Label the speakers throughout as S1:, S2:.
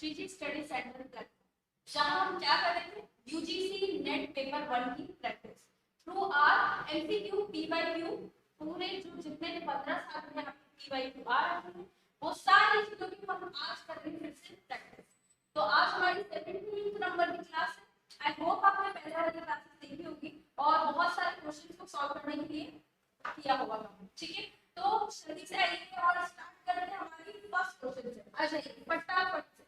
S1: Shriji study centre platform, जहां हम क्या कर रहे थे, यूजीसी नेट पेपर 1 की practice through our MCQ PYQ, पूरे जो जितने भी 15 साल में आपके पीवाईक्यू आ रहे हैं वो सारी चीजों की हम आज कर रहे हैं फिर से प्रैक्टिस। तो आज हमारी 17th नंबर की क्लास है। आई होप आपने पहले वाली क्लासेस देखी होगी और बहुत सारे क्वेश्चंस को सॉल्व करने के लिए किया होगा काम, ठीक है। तो जल्दी से आइए और स्टार्ट करते हैं हमारी फर्स्ट क्वेश्चन से। आ जाइए फटाफट से।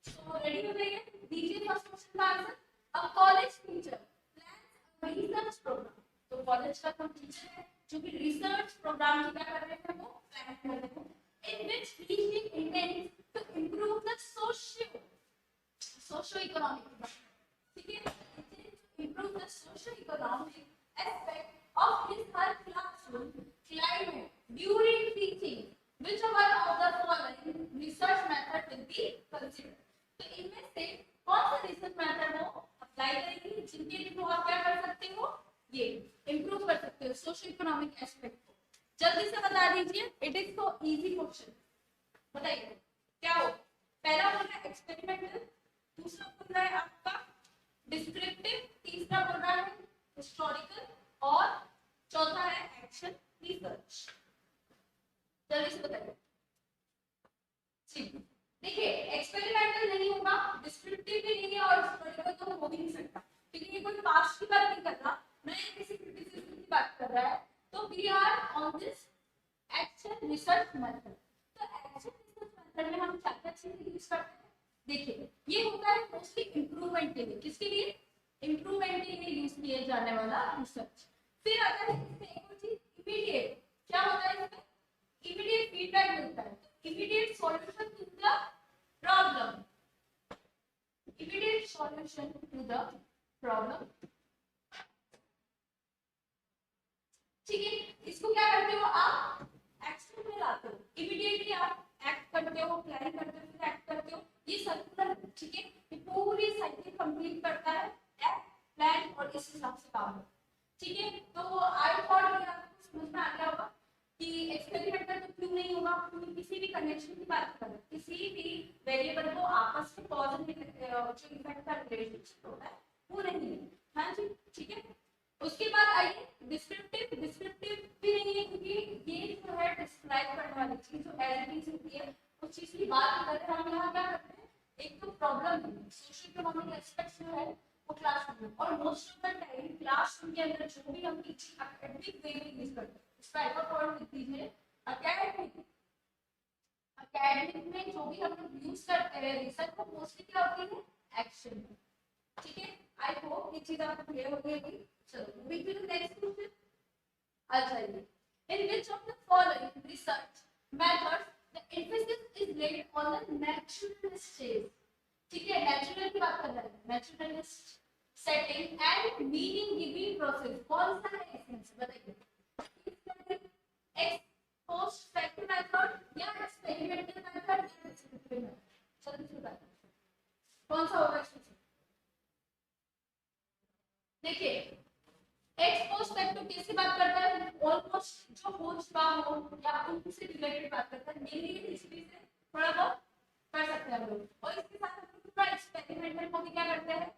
S1: तो रेडी हो जाइए, दीजिए फर्स्ट क्वेश्चन का answer. A college teacher plans a research program. तो कॉलेज का कोई टीचर है जो कि रिसर्च प्रोग्राम की क्या कर रहे हैं, वो प्लान कर रहे हैं, in which he intends to improve the socio-economic, ठीक है, improve the socio-economic aspect of his her classroom climate during teaching. Which one of the following research method will be considered? तो इनमें से कौन सा रिसर्च मेथड वो apply करेंगे जिनके थ्रू आप क्या कर सकते हो, ये इंप्रूव कर सकते हो सोशियो इकोनॉमिक एस्पेक्ट को। जल्दी से बता दीजिए, it is so easy question. बताइए क्या हो। पहला बोल रहा है एक्सपेरिमेंटल, दूसरा बोल रहा है आपका डिस्क्रिप्टिव, तीसरा बोल रहा है हिस्टोरिकल और चौथा है एक्शन रिसर्च। जल्दी से बताइए। देखिए एक्सपेरिमेंटल नहीं होगा, डिस्क्रिप्टिव भी नहीं है और हिस्टोरिकल तो हो भी नहीं सकता क्योंकि ये कोई पास्ट की बात नहीं कर रहा, नए किसी क्रिटिसिज्म की बात कर रहा है। तो we are on this action research method. तो एक्शन रिसर्च मेथड में हम क्या क्या चीजें यूज करते हैं, देखिए ये होता है मोस्टली इंप्रूवमेंट के लिए। किसके लिए? इंप्रूवमेंट के लिए यूज किया जाने वाला रिसर्च। फिर आता है इसमें एक और चीज इमीडिएट। क्या होता है इसमें? इमीडिएट फीडबैक मिलता है, immediate solution to the problem, immediate solution to the problem, ठीक है। इसको क्या करते हो आप, एक्शन में लाते हो, इमीडिएटली आप एक्ट करते हो, प्लान करते हो, फिर एक्ट करते हो। ये सर्कुलर, ठीक है, ये पूरी साइकिल कंप्लीट करता है, एक्ट प्लान और इस हिसाब से काम हो, ठीक है। तो आई थॉट ये आपको समझ में आ गया होगा कि एक्सपेरिमेंटल तो क्यों नहीं होगा, क्योंकि किसी भी कनेक्शन की बात करें, किसी भी वेरिएबल को आपस में कॉज एंड जो इफेक्ट का रिलेशनशिप होता है वो नहीं है। हाँ जी, ठीक है। उसके बाद आइए डिस्क्रिप्टिव। डिस्क्रिप्टिव भी नहीं है क्योंकि ये जो है डिस्क्राइब करने वाली चीज जो एज इट इज होती है उस चीज की बात करते हैं। हम यहाँ क्या करते हैं, एक तो प्रॉब्लम है, सोशियो इकोनॉमिक एस्पेक्ट्स जो है वो क्लासरूम में, और most of the time classroom के अंदर जो भी हम टीचिंग एकेडमिक वे में यूज करते हैं, इसका एक और पॉइंट लिख दीजिए, एकेडमिक। एकेडमिक में जो भी हम लोग यूज करते हैं रिसर्च को मोस्टली क्या होती है, एक्शन में, ठीक है। आई होप ये चीज आपको क्लियर हो गई होगी। चलो moving to the next question. आ जाइए, in which of the following research methods the emphasis is laid on the naturalist stage, ठीक है, नेचुरल की बात कर रहे हैं, naturalist setting and meaning giving process. कौन सा है इसमें से बताइए, एक्स पोस्ट फैक्ट मेथड या एक्सपेरिमेंटल मेथड या डिस्क्रिप्टिव मेथड? जल्दी से बताइए कौन सा होगा इसमें से। देखिए एक्स पोस्ट फैक्टो किसकी बात करता है, ऑलमोस्ट जो हो चुका हो या उनसे रिलेटेड बात करता है, मेनली हिस्ट्री से थोड़ा बहुत कर सकते हैं हम लोग, और इसके साथ हम पूरा एक्सपेरिमेंटल को भी क्या करते हैं,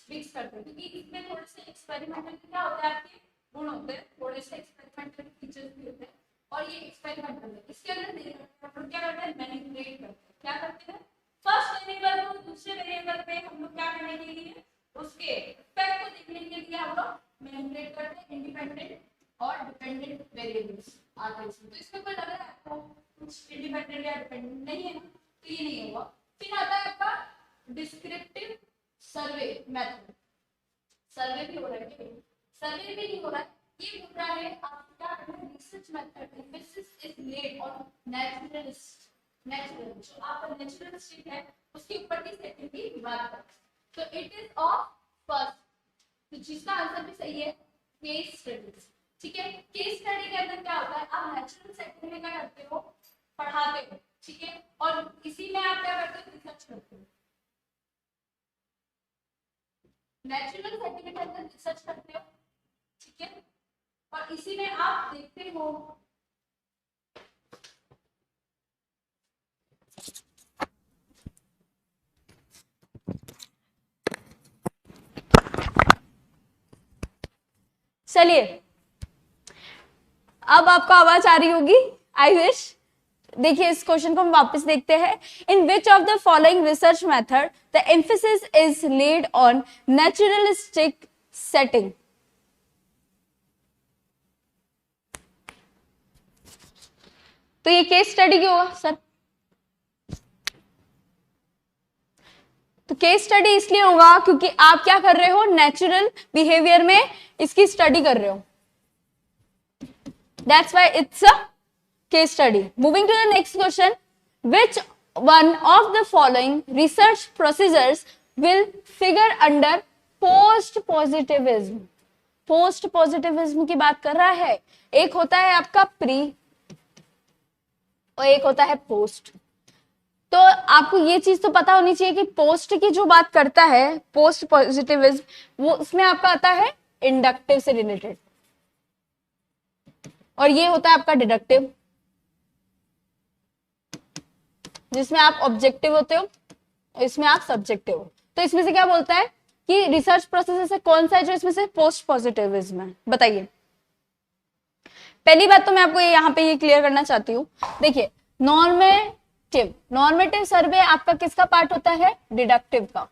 S1: मिक्स करते हैं, क्योंकि इसमें थोड़े से एक्सपेरिमेंटल क्या होता है, आपके गुण होते हैं, थोड़े से एक्सपेरिमेंटल फीचर्स भी होते हैं, और ये एक्सपेरिमेंटल है। इसके अंदर नहीं करते हम लोग, क्या करते हैं, मैनिपुलेट करते हैं। क्या करते हैं, फर्स्ट वेरिएबल को दूसरे वेरिएबल पे हम लोग क्या करने के लिए, उसके इफेक्ट को देखने के लिए हम लोग मैनिपुलेट करते हैं, इंडिपेंडेंट और डिपेंडेंट वेरिएबल्स आते हैं इसमें। तो इसमें कोई लग रहा है आपको कुछ इंडिपेंडेंट या डिपेंडेंट नहीं है ना, तो ये नहीं होगा। फिर आता है आपका डिस्क्रिप्टिव सर्वे मेथड। सर्वे भी हो रहा है, सर्वे भी नहीं हो रहा है, ये बोल रहा है आप क्या करना है, research method emphasis is laid on naturalist, natural जो आपका नेचुरल स्टेट है उसके ऊपर की सेटिंग की बात करते हैं। तो इट इज ऑफ फर्स्ट, तो जिसका आंसर भी सही है, केस स्टडीज, ठीक है। केस स्टडी के अंदर क्या होता है, आप नेचुरल सेटिंग में क्या करते हो, पढ़ाते हो, ठीक है, और इसी में आप क्या करते हो, रिसर्च करते हो, नेचुरल सेटिंग के अंदर रिसर्च करते हो, ठीक है, और इसी में आप देखते हो
S2: चलिए, अब आपको आवाज आ रही होगी, आई विश। देखिए इस क्वेश्चन को हम वापस देखते हैं। In which of the following research method the emphasis is laid on naturalistic setting. तो ये केस स्टडी क्यों होगा सर? तो केस स्टडी इसलिए होगा क्योंकि आप क्या कर रहे हो, नेचुरल बिहेवियर में इसकी स्टडी कर रहे हो। That's why it's a case study. Moving to the next question, which one of the following research procedures will figure under post positivism? Post positivism की बात कर रहा है। एक होता है आपका प्री और एक होता है पोस्ट। तो आपको ये चीज तो पता होनी चाहिए कि पोस्ट की जो बात करता है पोस्ट पॉजिटिविज्म, वो उसमें आपका आता है इंडक्टिव से रिलेटेड, और ये होता है आपका डिडक्टिव, जिसमें आप ऑब्जेक्टिव होते हो और इसमें आप सब्जेक्टिव हो। तो इसमें से क्या बोलता है कि रिसर्च प्रोसेस से कौन सा है जो इसमें से पोस्ट पॉजिटिविज्म है? बताइए। पहली बात तो मैं आपको यहाँ पे ये क्लियर करना चाहती हूँ। देखिए नॉर्मेटिव सर्वे आपका किसका पार्ट होता है? डिडक्टिव का।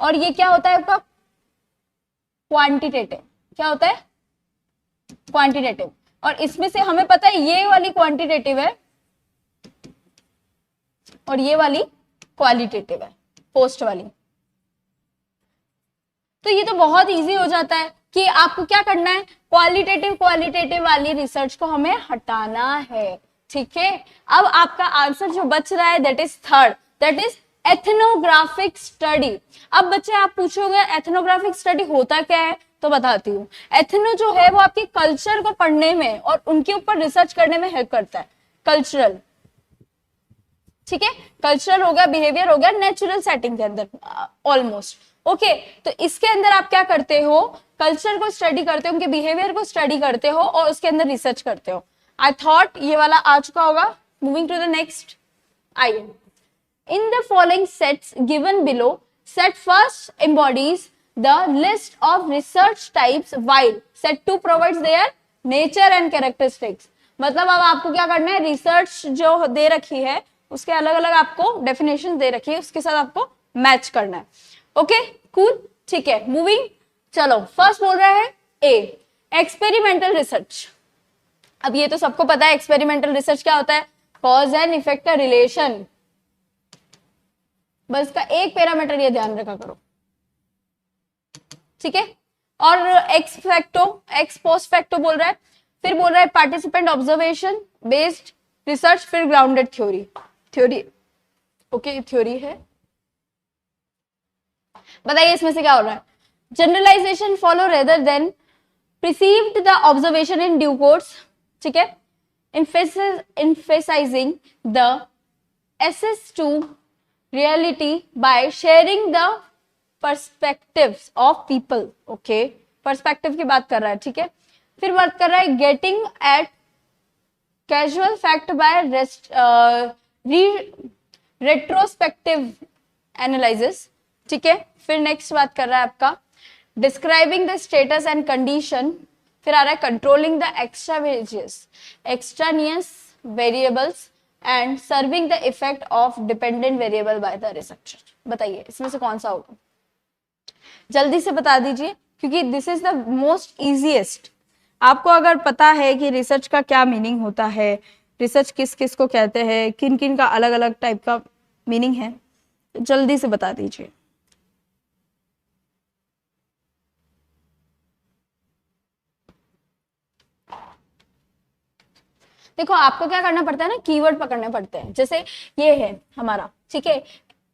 S2: और ये क्या होता है आपका? क्वांटिटेटिव। क्या होता है? क्वांटिटेटिव। और इसमें से हमें पता है ये वाली क्वांटिटेटिव है और ये वाली क्वालिटेटिव है, पोस्ट वाली। तो ये तो बहुत इजी हो जाता है कि आपको क्या करना है, क्वालिटेटिव वाली रिसर्च को हमें हटाना है। ठीक है, अब आपका आंसर जो बच रहा है that is third, that is ethnographic study. अब बच्चे आप पूछोगे एथनोग्राफिक स्टडी होता क्या है, तो बताती हूँ। एथनो जो है वो आपके कल्चर को पढ़ने में और उनके ऊपर रिसर्च करने में हेल्प करता है। कल्चरल, ठीक है, कल्चरल हो गया, बिहेवियर हो गया, नेचुरल सेटिंग के अंदर ऑलमोस्ट। ओके, तो इसके अंदर आप क्या करते हो, कल्चर को स्टडी करते हो, उनके बिहेवियर को स्टडी करते हो और उसके अंदर रिसर्च करते हो। आई थॉट ये वाला आ चुका होगा। मूविंग टू द नेक्स्ट, आइए। In the following sets given below, set first embodies the list of research types while set two provides their nature and characteristics. मतलब अब आपको क्या करना है, रिसर्च जो दे रखी है उसके अलग अलग आपको डेफिनेशन दे रखी है, उसके साथ आपको मैच करना है। ओके कूल, ठीक है। मूविंग, चलो फर्स्ट बोल रहा है ए, एक्सपेरिमेंटल रिसर्च। अब ये तो सबको पता है एक्सपेरिमेंटल रिसर्च क्या होता है, कॉज एंड इफेक्ट का रिलेशन। बस का एक पैरामीटर ये ध्यान रखा करो, ठीक है। और ex facto, ex post facto बोल रहा है, फिर बोल रहा है पार्टिसिपेंट ऑब्जर्वेशन बेस्ड रिसर्च, फिर grounded theory. Theory, okay theory है। बताइए इसमें से क्या हो रहा है, generalisation follow rather than perceived the observation in due course, ठीक है। emphasizing the access to reality by sharing the perspectives of people, okay, perspective की बात कर रहा है, ठीक है। फिर बात कर रहा है getting at casual fact by retrospective analysis, ठीक है। फिर नेक्स्ट बात कर रहा है आपका describing the status and condition, फिर आ रहा है controlling the extraneous variables and serving the effect of dependent variable by the researcher. बताइए इसमें से कौन सा होगा, जल्दी से बता दीजिए क्योंकि this is the most easiest. आपको अगर पता है कि रिसर्च का क्या मीनिंग होता है, रिसर्च किस किस को कहते हैं, किन किन का अलग अलग टाइप का मीनिंग है, तो जल्दी से बता दीजिए। देखो आपको क्या करना पड़ता है ना, कीवर्ड पकड़ने पड़ते हैं। जैसे ये है हमारा, ठीक है,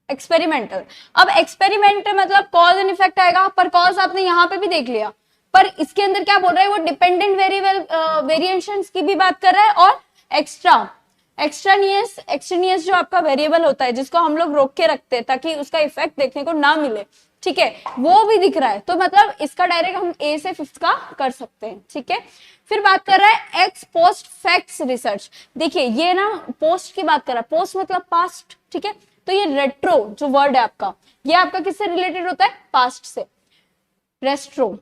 S2: एक्सपेरिमेंटल। अब एक्सपेरिमेंट मतलब कॉज एंड इफेक्ट आएगा, पर कॉज आपने यहाँ पे भी देख लिया, पर इसके अंदर क्या बोल रहा है, वो डिपेंडेंट वेरिएबल वेरिएशंस की भी बात कर रहा है और एक्सट्रानियस जो आपका वेरिएबल होता है जिसको हम लोग रोक के रखते हैं ताकि उसका इफेक्ट देखने को ना मिले, ठीक है, वो भी दिख रहा है। तो मतलब इसका डायरेक्ट हम ए से फिफ्थ का कर सकते हैं, ठीक है। फिर बात कर रहा है एक्स पोस्ट फैक्ट्स रिसर्च। देखिए ये ना पोस्ट की बात कर रहा है, पोस्ट मतलब पास्ट, ठीक है। तो ये रेट्रो जो वर्ड है आपका, ये आपका किससे रिलेटेड होता है, पास्ट से। रेस्ट्रो,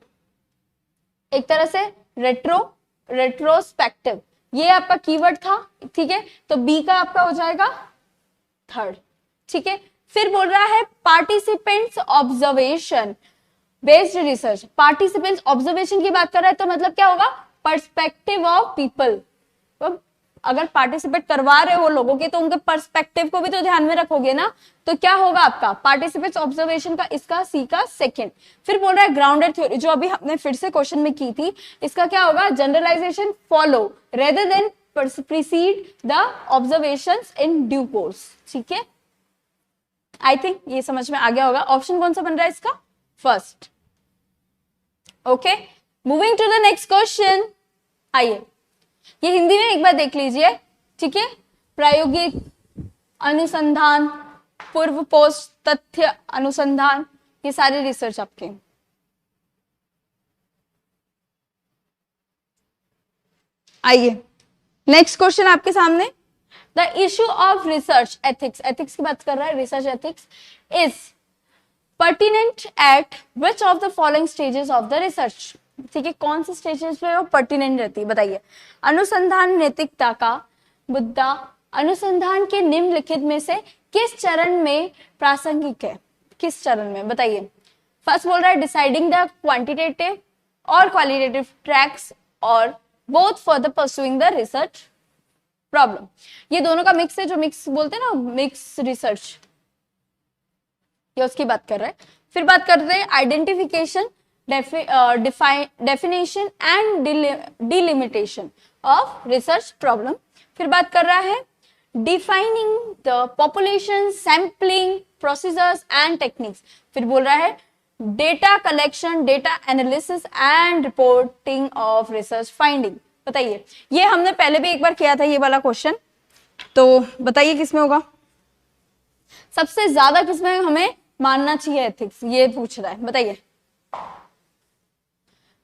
S2: एक तरह से रेट्रोस्पेक्टिव, ये आपका कीवर्ड था, ठीक है, तो बी का आपका हो जाएगा थर्ड, ठीक है। फिर बोल रहा है participants observation based research, participants observation की बात कर रहा है तो मतलब क्या होगा, पर्सपेक्टिव ऑफ पीपल। तो अगर पार्टिसिपेट करवा रहे हो लोगों के तो उनके पर्सपेक्टिव को भी तो ध्यान में रखोगे ना, तो क्या होगा आपका पार्टिसिपेंट्स ऑब्जर्वेशन का, इसका सी का सेकंड। फिर बोल रहा है ग्राउंडेड थ्योरी, जो अभी हमने फिर से क्वेश्चन में की थी, इसका क्या होगा, generalization follow rather than precede the observations in due course, ठीक है। आई थिंक ये समझ में आ गया होगा। ऑप्शन कौन सा बन रहा है इसका, first. Okay, moving to the next question. आइए ये हिंदी में एक बार देख लीजिए, ठीक है। प्रायोगिक अनुसंधान, पूर्व पोस्ट तथ्य अनुसंधान, ये सारे रिसर्च आपके। आइए नेक्स्ट क्वेश्चन आपके सामने, the issue of research ethics, ethics की बात कर रहा है, research ethics is pertinent eight which of the following stages of the research, ठीक है, कौन से स्टेजेस पे वो पर्टिनेंट रहती है, बताइए। अनुसंधान नैतिकता का मुद्दा अनुसंधान के निम्नलिखित में से किस चरण में प्रासंगिक है, किस चरण में, बताइए। फर्स्ट बोल रहा है डिसाइडिंग द क्वांटिटेटिव और क्वालिटेटिव ट्रैक्स और both for the pursuing the research problem, ये दोनों का मिक्स है, जो मिक्स बोलते हैं ना, मिक्स रिसर्च, ये उसकी बात कर रहा है। फिर बात करते हैं identification, definition and delimitation of research problem. फिर बात कर रहा है defining the population, sampling procedures and techniques. फिर बोल रहा है data collection, data analysis and reporting of research finding. बताइए, ये हमने पहले भी एक बार किया था ये वाला क्वेश्चन, तो बताइए किसमें होगा, सबसे ज्यादा किसमें हमें मानना चाहिए एथिक्स, ये पूछ रहा है, बताइए।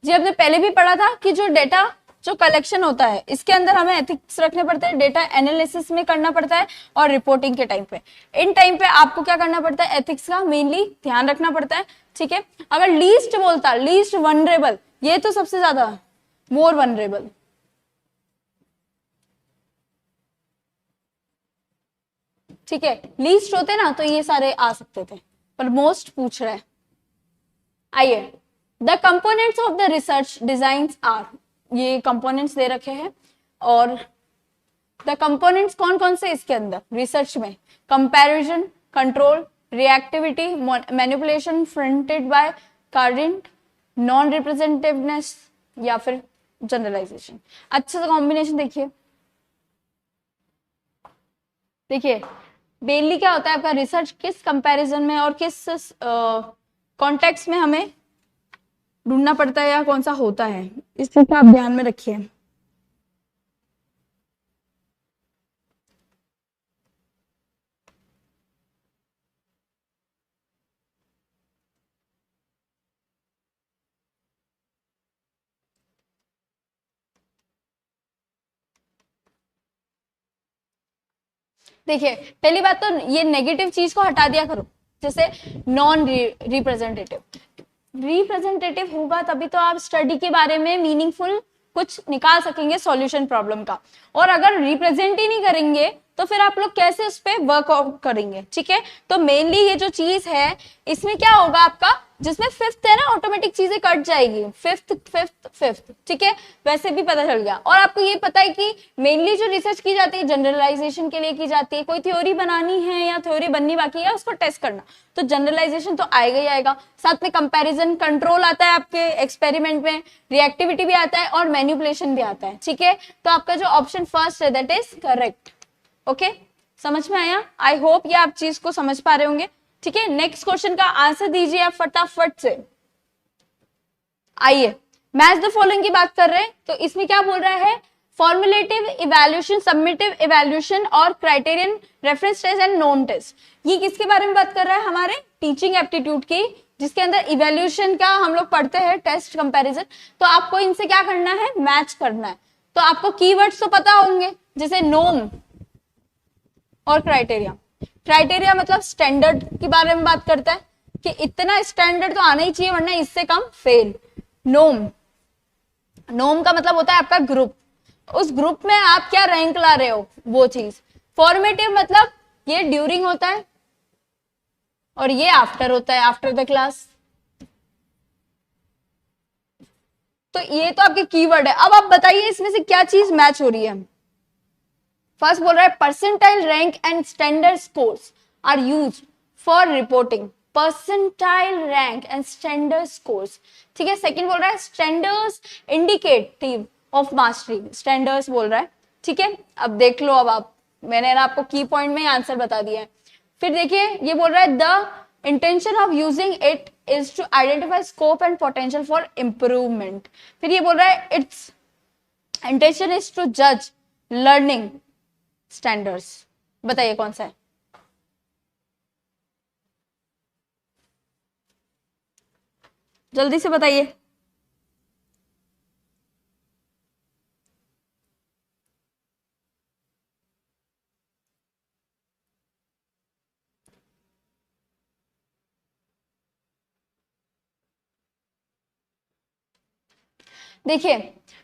S2: जी हमने पहले भी पढ़ा था कि जो डेटा जो कलेक्शन होता है इसके अंदर हमें एथिक्स रखने पड़ते हैं, डेटा एनालिसिस में करना पड़ता है और रिपोर्टिंग के टाइम पे, इन टाइम पे आपको क्या करना पड़ता है, एथिक्स का मेनली ध्यान रखना पड़ता है, ठीक है। अगर लीस्ट बोलता, लीस्ट वनरेबल, ये तो सबसे ज्यादा मोर वनरेबल, ठीक है, लीस्ट होते ना तो ये सारे आ सकते थे, पर मोस्ट पूछ रहा है। आइए, the components of the research designs are, ये कंपोनेंट्स दे रखे हैं, और द कंपोनेंट्स कौन कौन से इसके अंदर रिसर्च में, comparison, control, reactivity, manipulation fronted by current, non representativeness या फिर जनरलाइजेशन। अच्छा सा कॉम्बिनेशन देखिए, देखिए मेनली क्या होता है आपका रिसर्च किस कंपैरिजन में और किस कॉन्टेक्स्ट में हमें ढूंढना पड़ता है या कौन सा होता है, इस चीज को आप ध्यान में रखिए। देखिए पहली बात तो ये नेगेटिव चीज को हटा दिया करो, जैसे नॉन रिप्रेजेंटेटिव, रिप्रेजेंटेटिव होगा तभी तो आप स्टडी के बारे में मीनिंगफुल कुछ निकाल सकेंगे सॉल्यूशन प्रॉब्लम का, और अगर रिप्रेजेंट ही नहीं करेंगे तो फिर आप लोग कैसे उस पर वर्कआउट करेंगे, ठीक है। तो मेनली ये जो चीज है इसमें क्या होगा आपका, जिसमें फिफ्थ है ना ऑटोमेटिक चीजें कट जाएगी, फिफ्थ फिफ्थ फिफ्थ, ठीक है, वैसे भी पता चल गया। और आपको ये पता है कि मेनली जो रिसर्च की जाती है जनरलाइजेशन के लिए की जाती है, कोई थ्योरी बनानी है या थ्योरी बननी बाकी है उसको टेस्ट करना, तो जनरलाइजेशन तो आएगा ही आएगा, साथ में कंपैरिजन, कंट्रोल आता है आपके एक्सपेरिमेंट में, रिएक्टिविटी भी आता है और मैनिपुलेशन भी आता है, ठीक है। तो आपका जो ऑप्शन फर्स्ट है दैट इज करेक्ट। ओके, समझ में आया, आई होप ये आप चीज को समझ पा रहे होंगे, ठीक है। नेक्स्ट क्वेश्चन का आंसर दीजिए आप फटाफट से। आइए मैच द फॉलोइंग की बात कर रहे हैं, तो इसमें क्या बोल रहा है, फॉर्मुलेटिव इवैल्यूएशन, समेटिव इवैल्यूएशन और criterion, reference test and known test. ये किसके बारे में बात कर रहा है, हमारे टीचिंग एप्टीट्यूड की, जिसके अंदर इवैल्यूएशन का हम लोग पढ़ते हैं, टेस्ट कंपैरिजन। तो आपको इनसे क्या करना है, मैच करना है। तो आपको कीवर्ड्स तो पता होंगे, जैसे नोम और क्राइटेरिया। क्राइटेरिया मतलब स्टैंडर्ड के बारे में बात करता है कि इतना स्टैंडर्ड तो आना ही चाहिए वरना इससे कम फेल। नोम नोम का मतलब होता है आपका ग्रुप, उस ग्रुप में आप क्या रैंक ला रहे हो वो चीज। फॉर्मेटिव मतलब ये ड्यूरिंग होता है और ये आफ्टर होता है, आफ्टर द क्लास। तो ये तो आपके कीवर्ड है। अब आप बताइए इसमें से क्या चीज मैच हो रही है। फर्स्ट बोल रहा है percentile rank and standard scores are used for reporting. Percentile rank and standard scores, ठीक है। सेकंड बोल रहा है standards indicative of mastery, standards बोल रहा है, ठीक है। अब देख लो, अब आप, मैंने ना आपको की पॉइंट में ही आंसर बता दिया है। फिर देखिए ये बोल रहा है the intention of using it is to identify scope and potential for improvement. फिर ये बोल रहा है इट्स इंटेंशन इज टू जज लर्निंग स्टैंडर्ड्स। बताइए कौन सा है। जल्दी से बताइए। देखिए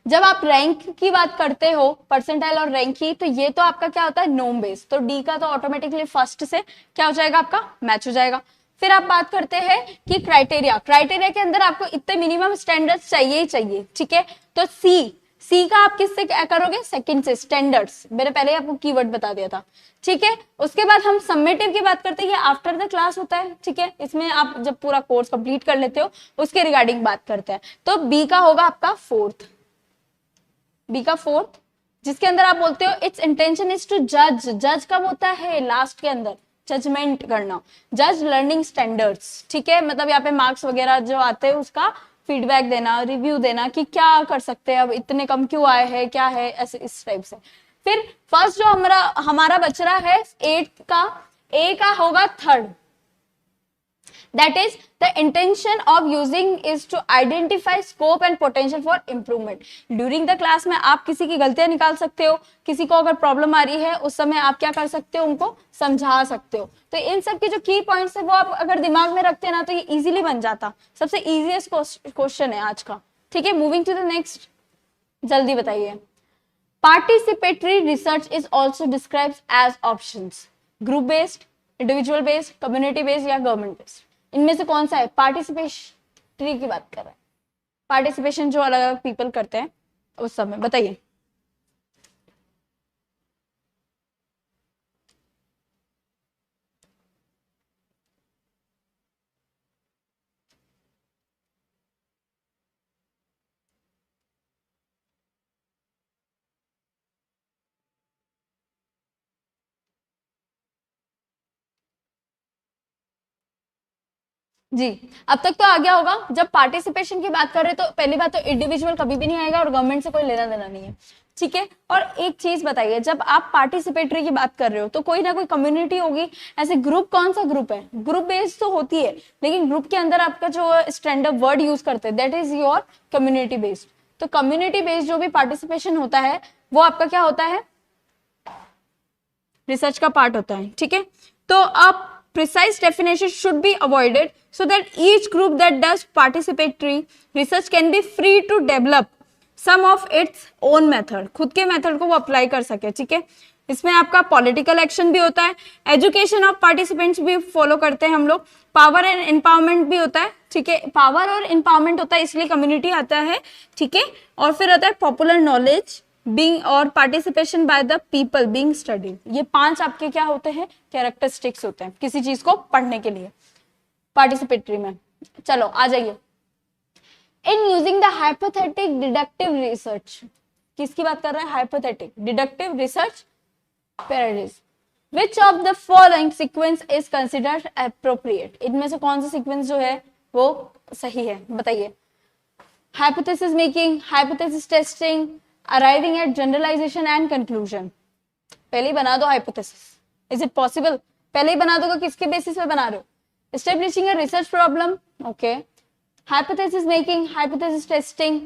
S2: जब आप रैंक की बात करते हो, परसेंटाइल और रैंक की, तो ये तो आपका क्या होता है नोम बेस, तो डी का तो ऑटोमेटिकली फर्स्ट से क्या हो जाएगा आपका मैच हो जाएगा। फिर आप बात करते हैं कि क्राइटेरिया, क्राइटेरिया के अंदर आपको इतने मिनिमम स्टैंडर्ड्स चाहिए ही चाहिए, ठीक है। तो सी का आप किससे क्या करोगे, सेकंड से, स्टैंडर्ड्स, मैंने पहले ही आपको कीवर्ड बता दिया था, ठीक है। उसके बाद हम सबमिटिव की बात करते हैं, ये आफ्टर द क्लास होता है, ठीक है। इसमें आप जब पूरा कोर्स कंप्लीट कर लेते हो उसके रिगार्डिंग बात करते हैं। तो बी का होगा आपका फोर्थ, बी का फोर्थ, जिसके अंदर आप बोलते हो इट्स इंटेंशन इज टू जज, जज कब होता है लास्ट के अंदर, जजमेंट करना, जज लर्निंग स्टैंडर्ड्स, ठीक है। मतलब यहाँ पे मार्क्स वगैरह जो आते हैं उसका फीडबैक देना, रिव्यू देना कि क्या कर सकते हैं, अब इतने कम क्यों आए हैं, क्या है, ऐसे इस टाइप से। फिर फर्स्ट जो हमारा बच रहा है एट्थ का, ए का होगा third, that is the intention of using is to identify scope and potential for improvement। during the class में आप किसी की गलतियां निकाल सकते हो, किसी को अगर प्रॉब्लम आ रही है उस समय आप क्या कर सकते हो, उनको समझा सकते हो। तो इन सब के जो की पॉइंट्स है वो आप अगर दिमाग में रखते हैं ना तो ये इजीली बन जाता। सबसे इजीएस्ट क्वेश्चन है आज का, ठीक है। मूविंग टू द नेक्स्ट, जल्दी बताइए। Participatory research is also describes as options, group based, individual based, community based या गवर्नमेंट बेस्ड। इनमें से कौन सा है, पार्टिसिपेटरी की बात कर रहा है, पार्टिसिपेशन जो अलग अलग पीपल करते हैं उस सब में, बताइए। जी अब तक तो आ गया होगा। जब पार्टिसिपेशन की बात कर रहे तो पहली बात तो इंडिविजुअल कभी भी नहीं आएगा और गवर्नमेंट से कोई लेना देना नहीं है, ठीक है। और एक चीज बताइए, जब आप पार्टिसिपेटरी की बात कर रहे हो तो कोई ना कोई कम्युनिटी होगी, ऐसे ग्रुप कौन सा ग्रुप है, ग्रुप बेस्ड तो होती है, लेकिन ग्रुप के अंदर आपका जो स्टैंडर्ड वर्ड यूज करते हैं that is your community based. तो कम्युनिटी बेस्ड जो भी पार्टिसिपेशन होता है वो आपका क्या होता है, रिसर्च का पार्ट होता है, ठीक है। तो आप precise definition should be avoided so that each group that does participatory research can be free to develop some of its own method, खुद के मेथड को वो अप्लाई कर सके, ठीक है। इसमें आपका पॉलिटिकल एक्शन भी होता है, एजुकेशन ऑफ पार्टिसिपेंट्स भी फॉलो करते हैं हम लोग, पावर एंड एम्पावरमेंट भी होता है, ठीक है। पावर और एम्पावरमेंट होता है इसलिए कम्युनिटी आता है, ठीक है। और फिर आता है पॉपुलर नॉलेज बीइंग और participation by the people being studied. ये 5 आपके क्या होते हैं, कैरेक्टरिस्टिक्स होते हैं किसी चीज को पढ़ने के लिए पार्टिसिपेटरी में। चलो आ जाइए। In using the hypothetic deductive research, किसकी बात कर रहे हैं, hypothetic deductive research paradise, which of the following sequence is considered appropriate. इनमें से कौन सा सीक्वेंस जो है वो सही है, बताइए। Hypothesis making, hypothesis testing, arriving at generalisation and conclusion. पहले ही बना दो हाइपोथेसिस, इज इट पॉसिबल, पहले ही बना दोगे, किसके बेसिस पे बना रहे हो, establishing a research problem, okay. Hypothesis making, hypothesis testing,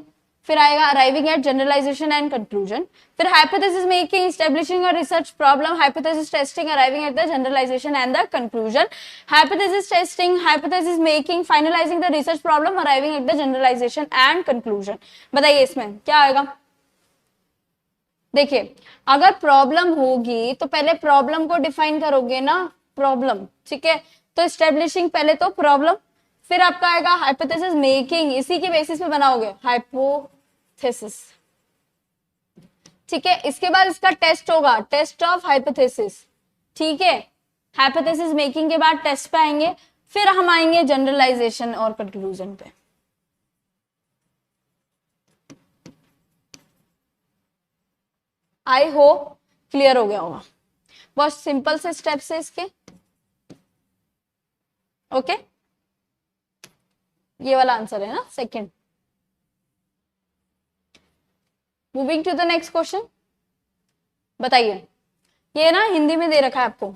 S2: फिर आएगा arriving at generalisation and conclusion, फिर hypothesis making, establishing a research problem, hypothesis testing, arriving at the generalisation and the conclusion, hypothesis testing, hypothesis making, finalising the research problem, arriving at the generalisation and conclusion. बताइए इसमें क्या आएगा। देखिए अगर problem होगी तो पहले प्रॉब्लम को डिफाइन करोगे ना, प्रॉब्लम, ठीक है। तो एस्टेब्लिशिंग पहले तो प्रॉब्लम, फिर आपका आएगा हाइपोथेसिस मेकिंग, इसी के बेसिस पे बनाओगे हाइपोथेसिस, ठीक है। इसके बाद इसका टेस्ट होगा, टेस्ट ऑफ हाइपोथेसिस, ठीक है। हाइपोथेसिस मेकिंग के बाद टेस्ट पे आएंगे, फिर हम आएंगे जनरलाइजेशन और कंक्लूजन पे। आई होप क्लियर हो गया होगा, बहुत सिंपल से स्टेप्स है इसके, ओके। ये वाला आंसर है ना, second. Moving to the next question, बताइए। ये ना हिंदी में दे रखा है आपको,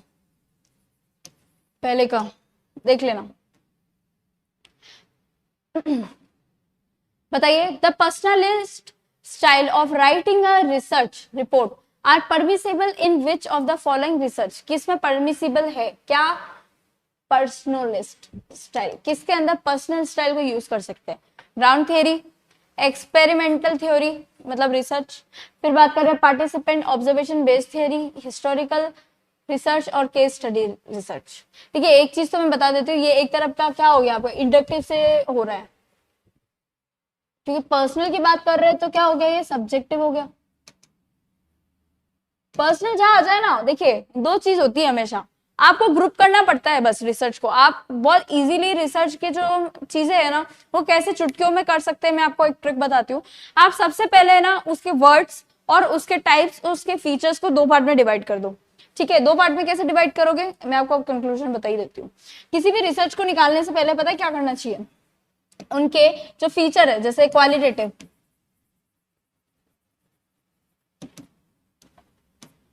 S2: पहले का देख लेना। बताइए the personalist style of writing a research report are permissible in which of the following research, किसमें परमिसिबल है, क्या पर्सनलिस्ट स्टाइल, किसके अंदर पर्सनल स्टाइल को यूज कर सकते हैं। ग्राउंड थ्योरी, एक्सपेरिमेंटल थ्योरी मतलब रिसर्च, फिर बात कर रहे हैं participant observation based theory, historical research और केस स्टडी रिसर्च। ठीक है, एक चीज तो मैं बता देती हूँ, ये एक तरफ का क्या हो गया आपको, इंडक्टिव से हो रहा है, क्योंकि पर्सनल की बात कर रहे हैं तो क्या हो गया, ये सब्जेक्टिव हो गया। पर्सनल जहां आ जाए ना, देखिए दो चीज होती है हमेशा, आपको ग्रुप करना पड़ता है बस रिसर्च को। आप बहुत इजीली रिसर्च की जो चीजें है ना वो कैसे चुटकियों में कर सकते हैं, मैं आपको एक ट्रिक बताती हूँ। आप सबसे पहले ना उसके वर्ड्स और उसके टाइप्स और उसके फीचर्स को दो पार्ट में डिवाइड कर दो। ठीक है, दो पार्ट में कैसे डिवाइड करोगे, मैं आपको कंक्लूजन बता ही देती हूँ। किसी भी रिसर्च को निकालने से पहले पता है क्या करना चाहिए, उनके जो फीचर है जैसे क्वालिटेटिव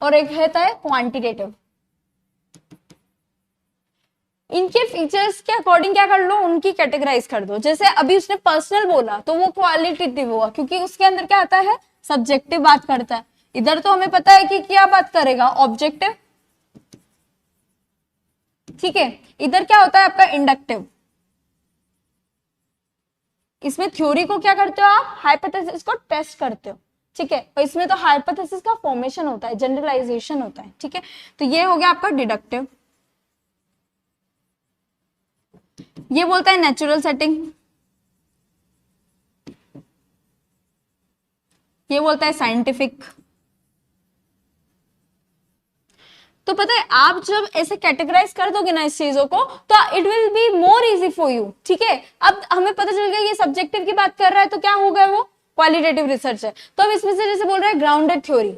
S2: और एक रहता है क्वांटिटेटिव, इनके फीचर्स के अकॉर्डिंग क्या कर लो, उनकी कैटेगराइज कर दो। जैसे अभी उसने पर्सनल बोला तो वो क्वालिटेटिव हुआ, क्योंकि उसके अंदर क्या आता है, सब्जेक्टिव बात करता है। इधर तो हमें पता है कि क्या बात करेगा, ऑब्जेक्टिव। ठीक है, इधर क्या होता है आपका इंडक्टिव। इसमें थ्योरी को क्या करते हो आप, हाइपोथेसिस को टेस्ट करते हो। ठीक है, और इसमें तो हाइपोथेसिस का फॉर्मेशन होता है, जनरलाइजेशन होता है। ठीक है, तो ये हो गया आपका डिडक्टिव। ये बोलता है नेचुरल सेटिंग, ये बोलता है साइंटिफिक। तो पता है आप जब ऐसे कैटेगराइज कर दोगे ना इस चीजों को, तो it will be more easy for you. ठीक है, अब हमें पता चल गया ये सब्जेक्टिव की बात कर रहा है तो क्या होगा, वो क्वालिटेटिव रिसर्च है। तो अब इसमें से जैसे बोल रहा है ग्राउंडेड थ्योरी,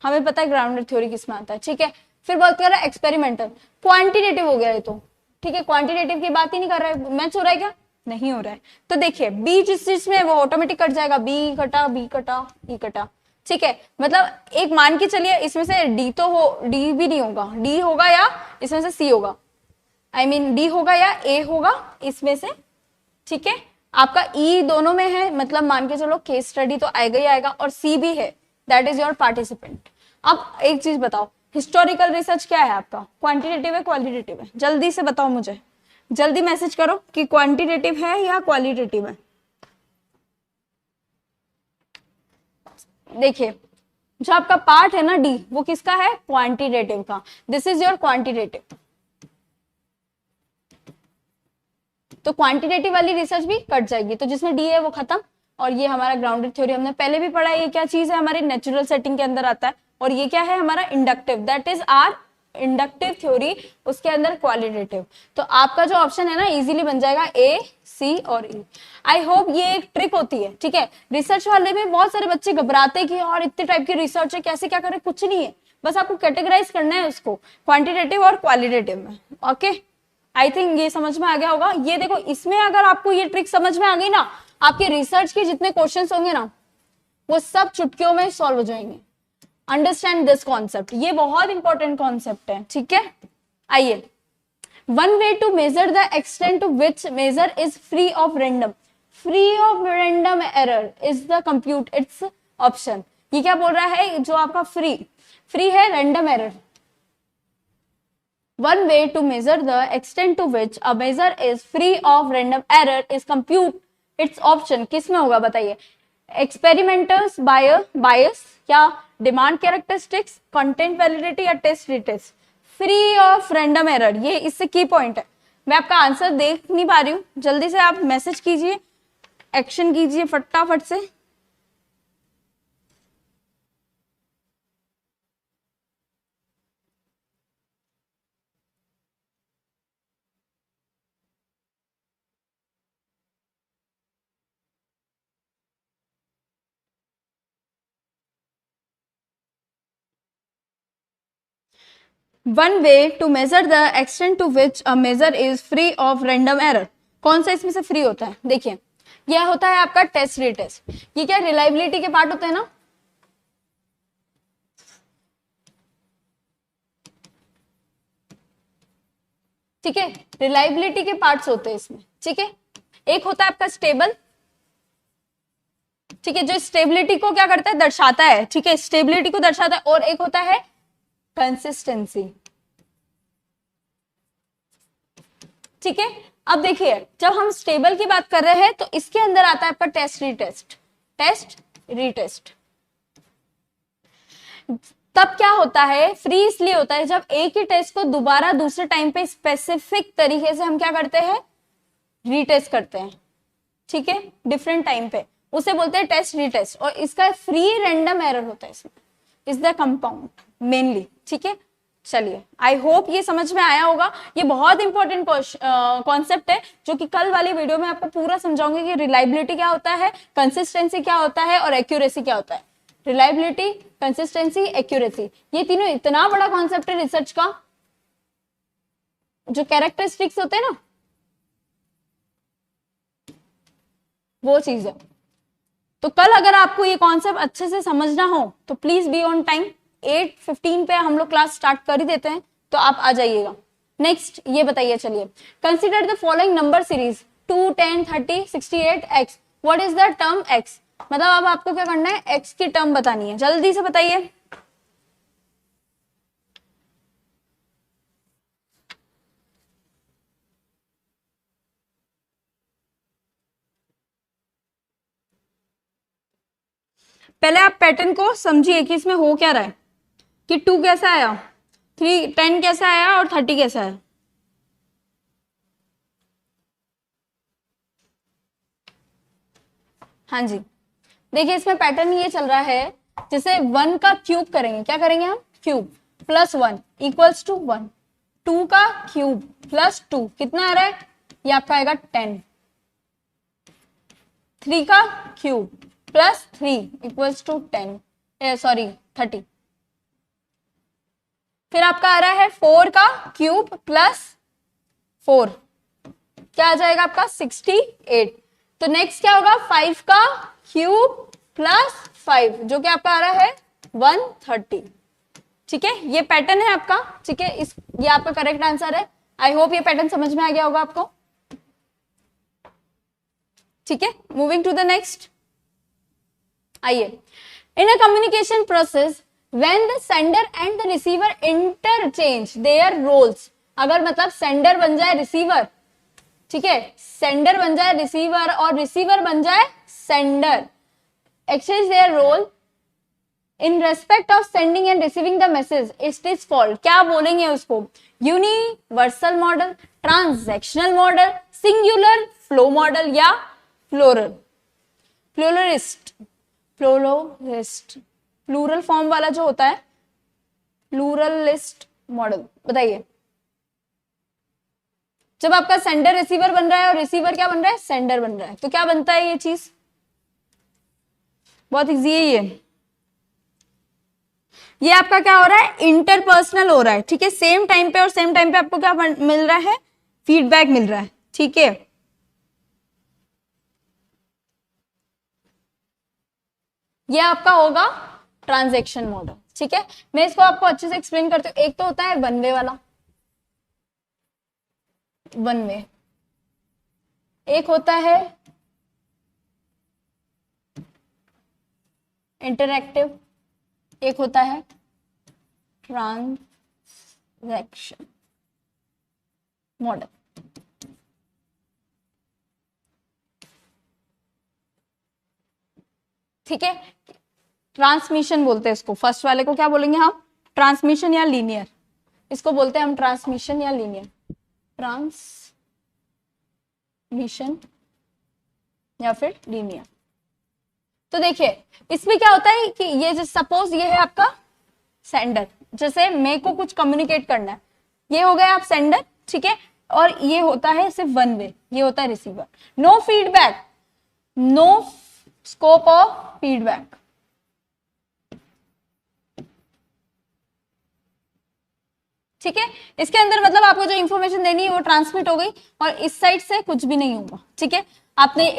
S2: हमें पता है ग्राउंडेड थ्योरी किसमें आता है। ठीक है, फिर बात कर रहा है एक्सपेरिमेंटल, क्वांटिटेटिव हो गया ये तो। ठीक है, क्वांटिटेटिव की बात ही नहीं कर रहा है, मैच हो रहा है क्या, नहीं हो रहा है। तो देखिए बी जिस चीज में वो ऑटोमेटिक कट जाएगा, बी कटा, बी कटा, ई कटा। ठीक है, मतलब एक मान के चलिए इसमें से डी तो हो, डी भी नहीं होगा, डी होगा या इसमें से सी होगा, आई मीन डी होगा या ए होगा इसमें से। ठीक है, आपका ई दोनों में है, मतलब मान के चलो केस स्टडी तो आएगा ही आएगा, और सी भी है, दैट इज योर पार्टिसिपेंट। अब एक चीज बताओ, हिस्टोरिकल रिसर्च क्या है आपका, क्वांटिटेटिव है क्वालिटेटिव है, जल्दी से बताओ मुझे, जल्दी मैसेज करो कि क्वांटिटेटिव है या क्वालिटेटिव है। देखिए जो आपका पार्ट है ना डी, वो किसका है, क्वांटिटेटिव का। This is your quantitative. तो क्वांटिटेटिव वाली रिसर्च भी कट जाएगी, तो जिसमें डी है वो खत्म। और ये हमारा ग्राउंडेड थ्योरी हमने पहले भी पढ़ा है, ये क्या चीज है, हमारी नेचुरल सेटिंग के अंदर आता है। और ये क्या है हमारा inductive, that is our inductive theory, उसके अंदर क्वालिटेटिव। तो आपका जो ऑप्शन है ना इजीली बन जाएगा ए, सी और ई। आई होप ये एक ट्रिक होती है। ठीक है, रिसर्च वाले में बहुत सारे बच्चे घबराते कि और इतने टाइप की रिसर्च है, कैसे क्या करें, कुछ नहीं है, बस आपको कैटेगराइज करना है उसको क्वांटिटेटिव और क्वालिटेटिव में। ओके, आई थिंक ये समझ में आ गया होगा। ये देखो इसमें अगर आपको ये ट्रिक समझ में आ गई ना, आपके रिसर्च के जितने क्वेश्चंस होंगे ना वो सब चुटकियों में सॉल्व हो जाएंगे। अंडरस्टैंड दिस कॉन्सेप्ट, ये बहुत इंपॉर्टेंट कॉन्सेप्ट है। ठीक है, आइए, one way to measure the extent to which measure is free of random. Free of random error is the compute its option. ये क्या बोल रहा है, जो आपका फ्री है random error. One way to measure the extent to which a measure is free of random error is compute its option। किस में होगा बताइए, एक्सपेरिमेंटर्स बायस या डिमांड कैरेक्टरिस्टिक्स, कंटेंट वैलिडिटी या test retest. Free of random error, ये इससे की point है। मैं आपका आंसर देख नहीं पा रही हूँ, जल्दी से आप मैसेज कीजिए, एक्शन कीजिए फटाफट से। One way to measure the extent to which a measure is free of random error. कौन सा इसमें से फ्री होता है, देखिए यह होता है आपका टेस्ट रिटेस्ट। ये क्या रिलायबिलिटी के पार्ट होते हैं ना, ठीक है, रिलायबिलिटी के पार्ट्स होते हैं इसमें, ठीक है। एक होता है आपका स्टेबल, ठीक है, जो स्टेबिलिटी को क्या करता है, दर्शाता है, ठीक है, स्टेबिलिटी को दर्शाता है। और एक होता है कंसिस्टेंसी, ठीक है। अब देखिए जब हम स्टेबल की बात कर रहे हैं तो इसके अंदर आता है आपका टेस्ट रिटेस्ट। तब क्या होता है, फ्री इसलिए होता है जब एक ही टेस्ट को दोबारा दूसरे टाइम पे स्पेसिफिक तरीके से हम क्या करते हैं, रीटेस्ट करते हैं, ठीक है, डिफरेंट टाइम पे, उसे बोलते हैं टेस्ट रिटेस्ट। और इसका फ्री रैंडम एरर होता है इसमें, इज द कंपाउंड मेनली, ठीक है। चलिए आई होप ये समझ में आया होगा। ये बहुत इंपॉर्टेंट कॉन्सेप्ट है जो कि कल वाली वीडियो में आपको पूरा समझाऊंगी कि रिलायबिलिटी क्या होता है, कंसिस्टेंसी क्या होता है और एक्यूरेसी क्या होता है। रिलायबिलिटी, कंसिस्टेंसी, एक्यूरेसी, ये तीनों इतना बड़ा कॉन्सेप्ट है रिसर्च का। जो कैरेक्टरिस्टिक्स होते हैं ना, वो चीज है। तो कल अगर आपको ये कॉन्सेप्ट अच्छे से समझना हो तो प्लीज बी ऑन टाइम। 8:15 पे हम लोग क्लास स्टार्ट कर ही देते हैं, तो आप आ जाइएगा। नेक्स्ट ये बताइए, चलिए consider the following number series 2, 10, 30, 68 x। What is the term x? मतलब अब आपको क्या करना है, x की टर्म बतानी है, जल्दी से बताइए। पहले आप पैटर्न को समझिए कि इसमें हो क्या रहा है, कि 2 कैसा आया, 3, 10 कैसा आया और 30 कैसा आया। हाँ जी, देखिए इसमें पैटर्न ये चल रहा है, जैसे 1 का क्यूब करेंगे, क्या करेंगे हम, क्यूब प्लस 1 इक्वल्स टू 1। 2 का क्यूब प्लस 2 कितना आ रहा है, ये आपका आएगा 10। 3 का क्यूब प्लस 3 इक्वल्स टू 30। फिर आपका आ रहा है 4 का क्यूब प्लस 4, क्या आ जाएगा आपका 68। तो नेक्स्ट क्या होगा, 5 का क्यूब प्लस 5 जो कि आपका आ रहा है 130, ठीक है। ये पैटर्न है आपका, ठीक है, ये आपका करेक्ट आंसर है। आई होप ये पैटर्न समझ में आ गया होगा आपको, ठीक है। मूविंग टू द नेक्स्ट, आइए। In a communication process when the sender and the receiver interchange their roles. अगर मतलब सेंडर बन जाए रिसीवर, ठीक है, सेंडर बन जाए रिसीवर और रिसीवर बन जाए sender, exchange their role in respect of sending and receiving the message, it is called, क्या बोलेंगे उसको, universal model, transactional model, singular flow model या प्लूरलिस्ट। प्लूरल फॉर्म वाला जो होता है, प्लूरलिस्ट मॉडल। बताइए, जब आपका सेंडर रिसीवर बन रहा है और रिसीवर क्या बन रहा है, सेंडर बन रहा है, तो क्या बनता है ये चीज, बहुत इजी है ये आपका क्या हो रहा है, इंटरपर्सनल हो रहा है, ठीक है, सेम टाइम पे और सेम टाइम पे आपको क्या मिल रहा है, फीडबैक मिल रहा है, ठीक है। ये आपका होगा ट्रांजैक्शन मॉडल, ठीक है। मैं इसको आपको अच्छे से एक्सप्लेन करती हूँ। एक तो होता है वन वे वाला, वन वे, एक होता है इंटरएक्टिव, एक होता है ट्रांजैक्शन मॉडल। ठीक है, ट्रांसमिशन बोलते हैं इसको। फर्स्ट वाले को क्या बोलेंगे हम? ट्रांसमिशन या लीनियर। इसको बोलते हैं हम ट्रांसमिशन या लीनियर। ट्रांसमिशन या फिर लीनियर। तो देखिए इसमें क्या होता है कि ये जो सपोज ये है आपका सेंडर, जैसे मेरे को कुछ कम्युनिकेट करना है, ये हो गया आप सेंडर, ठीक है, और ये होता है सिर्फ वन वे, ये होता है receiver. No feedback, no scope of feedback. ठीक है, इसके अंदर मतलब आपको जो इंफॉर्मेशन देनी है वो ट्रांसमिट हो गई और इस साइड से कुछ भी नहीं होगा। ठीक है, आपने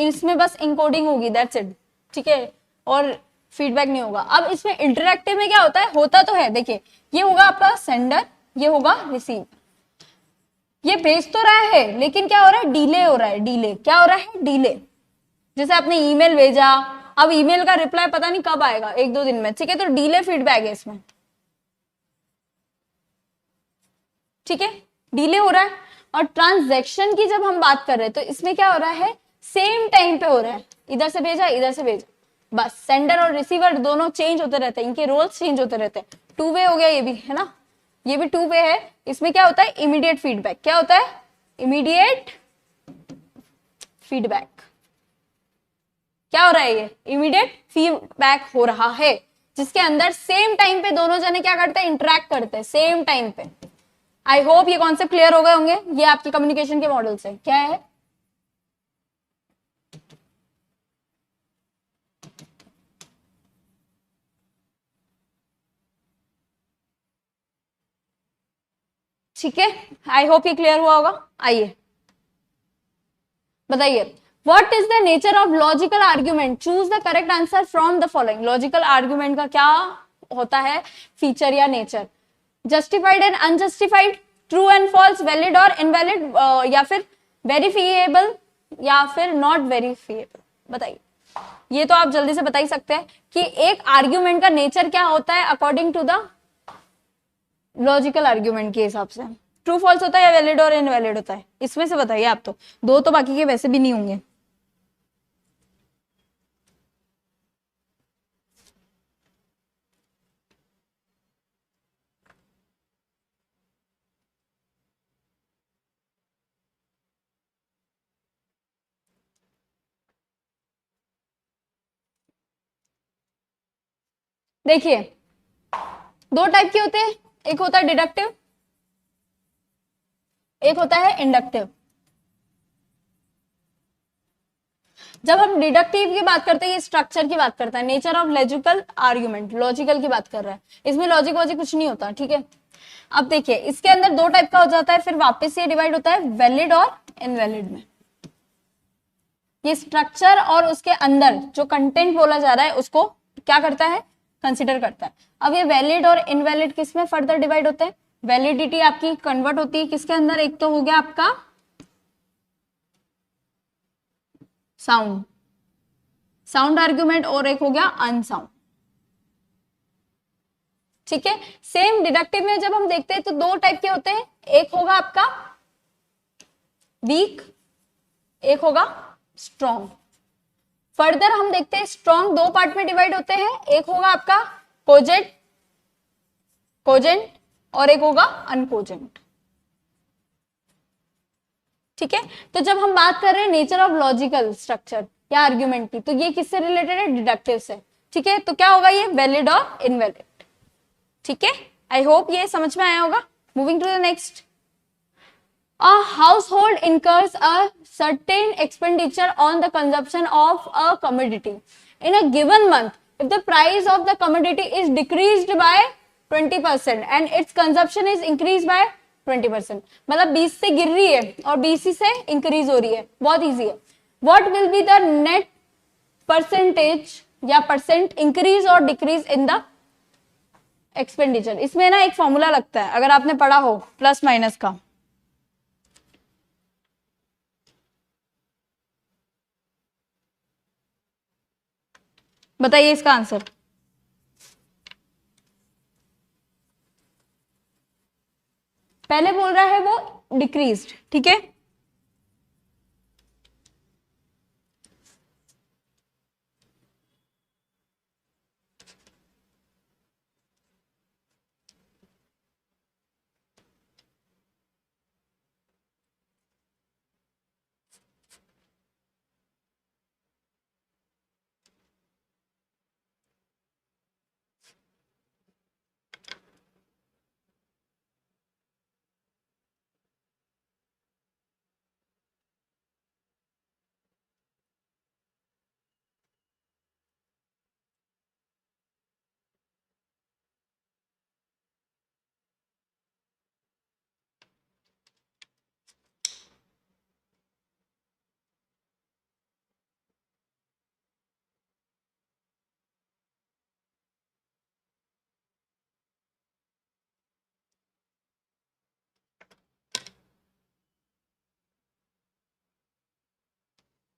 S2: इसमें बस इनकोडिंग होगी, दैट्स इट। ठीक है, और फीडबैक नहीं होगा। अब इसमें इंटरैक्टिव में क्या होता है? होता तो है, देखिए ये होगा आपका सेंडर, ये होगा रिसीव। ये भेज तो रहा है लेकिन क्या हो रहा है? डिले हो रहा है। डिले क्या हो रहा है? डिले। जैसे आपने ईमेल भेजा, अब ईमेल का रिप्लाई पता नहीं कब आएगा, 1-2 दिन में। ठीक है, तो डिले फीडबैक है इसमें। ठीक है, डिले हो रहा है। और ट्रांजैक्शन की जब हम बात कर रहे हैं तो इसमें क्या हो रहा है? सेम टाइम पे हो रहा है, इधर से भेजा इधर से भेजा, बस सेंडर और रिसीवर दोनों चेंज होते रहते हैं, इनके रोल्स चेंज होते रहते हैं। टू वे हो गया ये भी, है ना, ये भी टू वे है। इसमें क्या होता है? Immediate feedback. क्या होता है? Immediate feedback. क्या हो रहा है? ये इमीडिएट फीडबैक हो रहा है, जिसके अंदर सेम टाइम पे दोनों जने क्या करते हैं? इंटरेक्ट करते हैं सेम टाइम पे। आई होप ये कॉन्सेप्ट क्लियर हो गए होंगे। ये आपके कम्युनिकेशन के मॉडल से क्या है? ठीक है, आई होप ये क्लियर हुआ होगा। आइए बताइए, what is the nature of logical argument? Choose the correct answer from the following. Logical argument का क्या होता है फीचर या nature? Justified and unjustified, true and false, valid और इनवैलिड, या फिर वेरीफिएबल या फिर नॉट वेरीफिएबल। बताइए, ये तो आप जल्दी से बता ही सकते हैं कि एक आर्ग्यूमेंट का नेचर क्या होता है according to the logical argument के हिसाब से। ट्रू फॉल्स होता है या वैलिड और इनवैलिड होता है? इसमें से बताइए आप। तो दो तो बाकी के वैसे भी नहीं होंगे। देखिए दो टाइप के होते हैं, एक होता है डिडक्टिव, एक होता है इंडक्टिव। जब हम डिडक्टिव की बात करते हैं, ये स्ट्रक्चर की बात करता है, nature of logical argument, logical की बात कर रहा है, इसमें लॉजिक वॉजिक कुछ नहीं होता। ठीक है, अब देखिए इसके अंदर दो टाइप का हो जाता है, फिर वापस से डिवाइड होता है वैलिड और इनवैलिड में। ये स्ट्रक्चर और उसके अंदर जो कंटेंट बोला जा रहा है उसको क्या करता है? कंसिडर करता है। अब ये वैलिड और इनवैलिड किस में फर्दर डिवाइड होते हैं? वैलिडिटी आपकी कन्वर्ट होती है किसके अंदर? एक तो हो गया आपका साउंड, साउंड आर्ग्यूमेंट, और एक हो गया अनसाउंड। ठीक है, सेम डिडक्टिव में जब हम देखते हैं तो दो टाइप के होते हैं, एक होगा आपका वीक, एक होगा स्ट्रॉन्ग। फर्दर हम देखते हैं स्ट्रॉन्ग दो पार्ट में डिवाइड होते हैं, एक होगा आपका कोजेंट, कोजेंट, और एक होगा अनकोजेंट। ठीक है, तो जब हम बात कर रहे हैं नेचर ऑफ लॉजिकल स्ट्रक्चर या आर्ग्यूमेंट की, तो ये किससे रिलेटेड है? डिडक्टिव से। ठीक है, तो क्या होगा? ये वैलिड और इनवैलिड। ठीक है, आई होप ये समझ में आया होगा। Moving to the next, a household incurs a certain expenditure on the consumption of a commodity in a given month if the price of the commodity is decreased by 20% and its consumption is increased by 20%। मतलब 20 से गिर रही है और 20 से increase हो रही है। बहुत इजी है। what will be the net percentage या परसेंट इंक्रीज और डिक्रीज इन द एक्सपेंडिचर? इसमें ना एक फॉर्मूला लगता है, अगर आपने पढ़ा हो प्लस माइनस का। बताइए इसका आंसर। पहले बोल रहा है वो डिक्रीज्ड, ठीक है।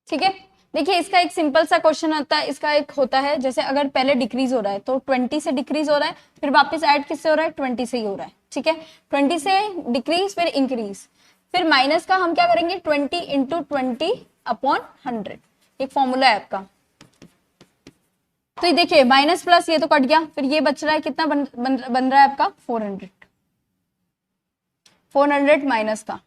S2: ठीक है, देखिए इसका एक सिंपल सा क्वेश्चन आता है, इसका एक होता है जैसे अगर पहले डिक्रीज हो रहा है तो 20 से डिक्रीज हो रहा है, फिर वापस ऐड किससे हो रहा है, 20 से ही हो रहा है, ठीक है। 20 से डिक्रीज फिर इंक्रीज, फिर माइनस का हम क्या करेंगे 20 इंटू 20 अपॉन 100, एक फॉर्मूला है आपका। तो ये देखिए माइनस प्लस ये तो कट गया, फिर ये बच रहा है कितना बन रहा है आपका 400, 400 माइनस का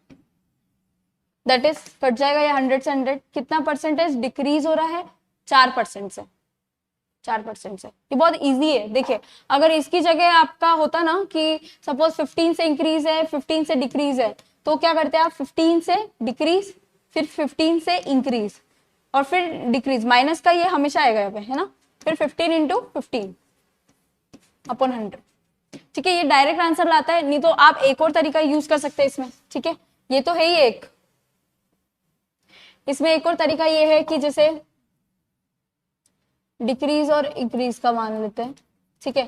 S2: दैट इज कट जाएगा ये 100 से 100, कितना परसेंटेज डिक्रीज हो रहा है 4% से, 4% से। ये बहुत इजी है, देखिए अगर इसकी जगह आपका होता ना कि सपोज 15 से इंक्रीज है 15 से डिक्रीज है, तो क्या करते हैं आप 15 से डिक्रीज फिर 15 से इंक्रीज और फिर डिक्रीज, माइनस का ये हमेशा आएगा यहाँ पे, है ना, फिर 15 इंटू 15 अपॉन 100, ठीक है। ये डायरेक्ट आंसर लाता है, नहीं तो आप एक और तरीका यूज कर सकते हैं इसमें, ठीक है। ये तो है ही एक, इसमें एक और तरीका ये है कि जैसे डिक्रीज और इंक्रीज का मान लेते हैं, ठीक है।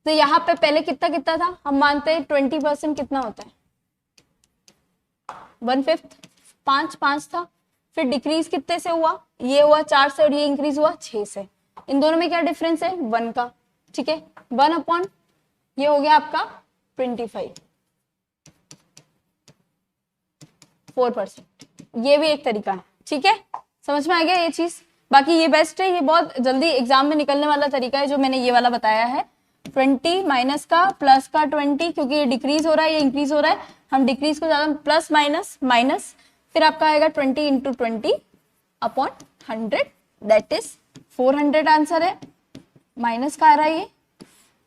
S2: तो यहाँ पे पहले कितना कितना था, हम मानते हैं 20% कितना होता है 1/5, 5 था, फिर डिक्रीज कितने से हुआ, ये हुआ 4 से और ये इंक्रीज हुआ 6 से, इन दोनों में क्या डिफरेंस है 1 का, ठीक है। 1 अपॉन ये हो गया आपका 25, 4%, ये भी एक तरीका है, ठीक है। समझ में आ गया ये चीज, बाकी ये बेस्ट है, ये बहुत जल्दी एग्जाम में निकलने वाला तरीका है जो मैंने ये वाला बताया है, 20 माइनस का प्लस का 20, क्योंकि ये डिक्रीज हो रहा है ये इंक्रीज हो रहा है, हम डिक्रीज को ज्यादा प्लस माइनस माइनस, फिर आपका आएगा 20 into 20 upon 100 that is 400 answer है। माइनस का आ रहा है ये,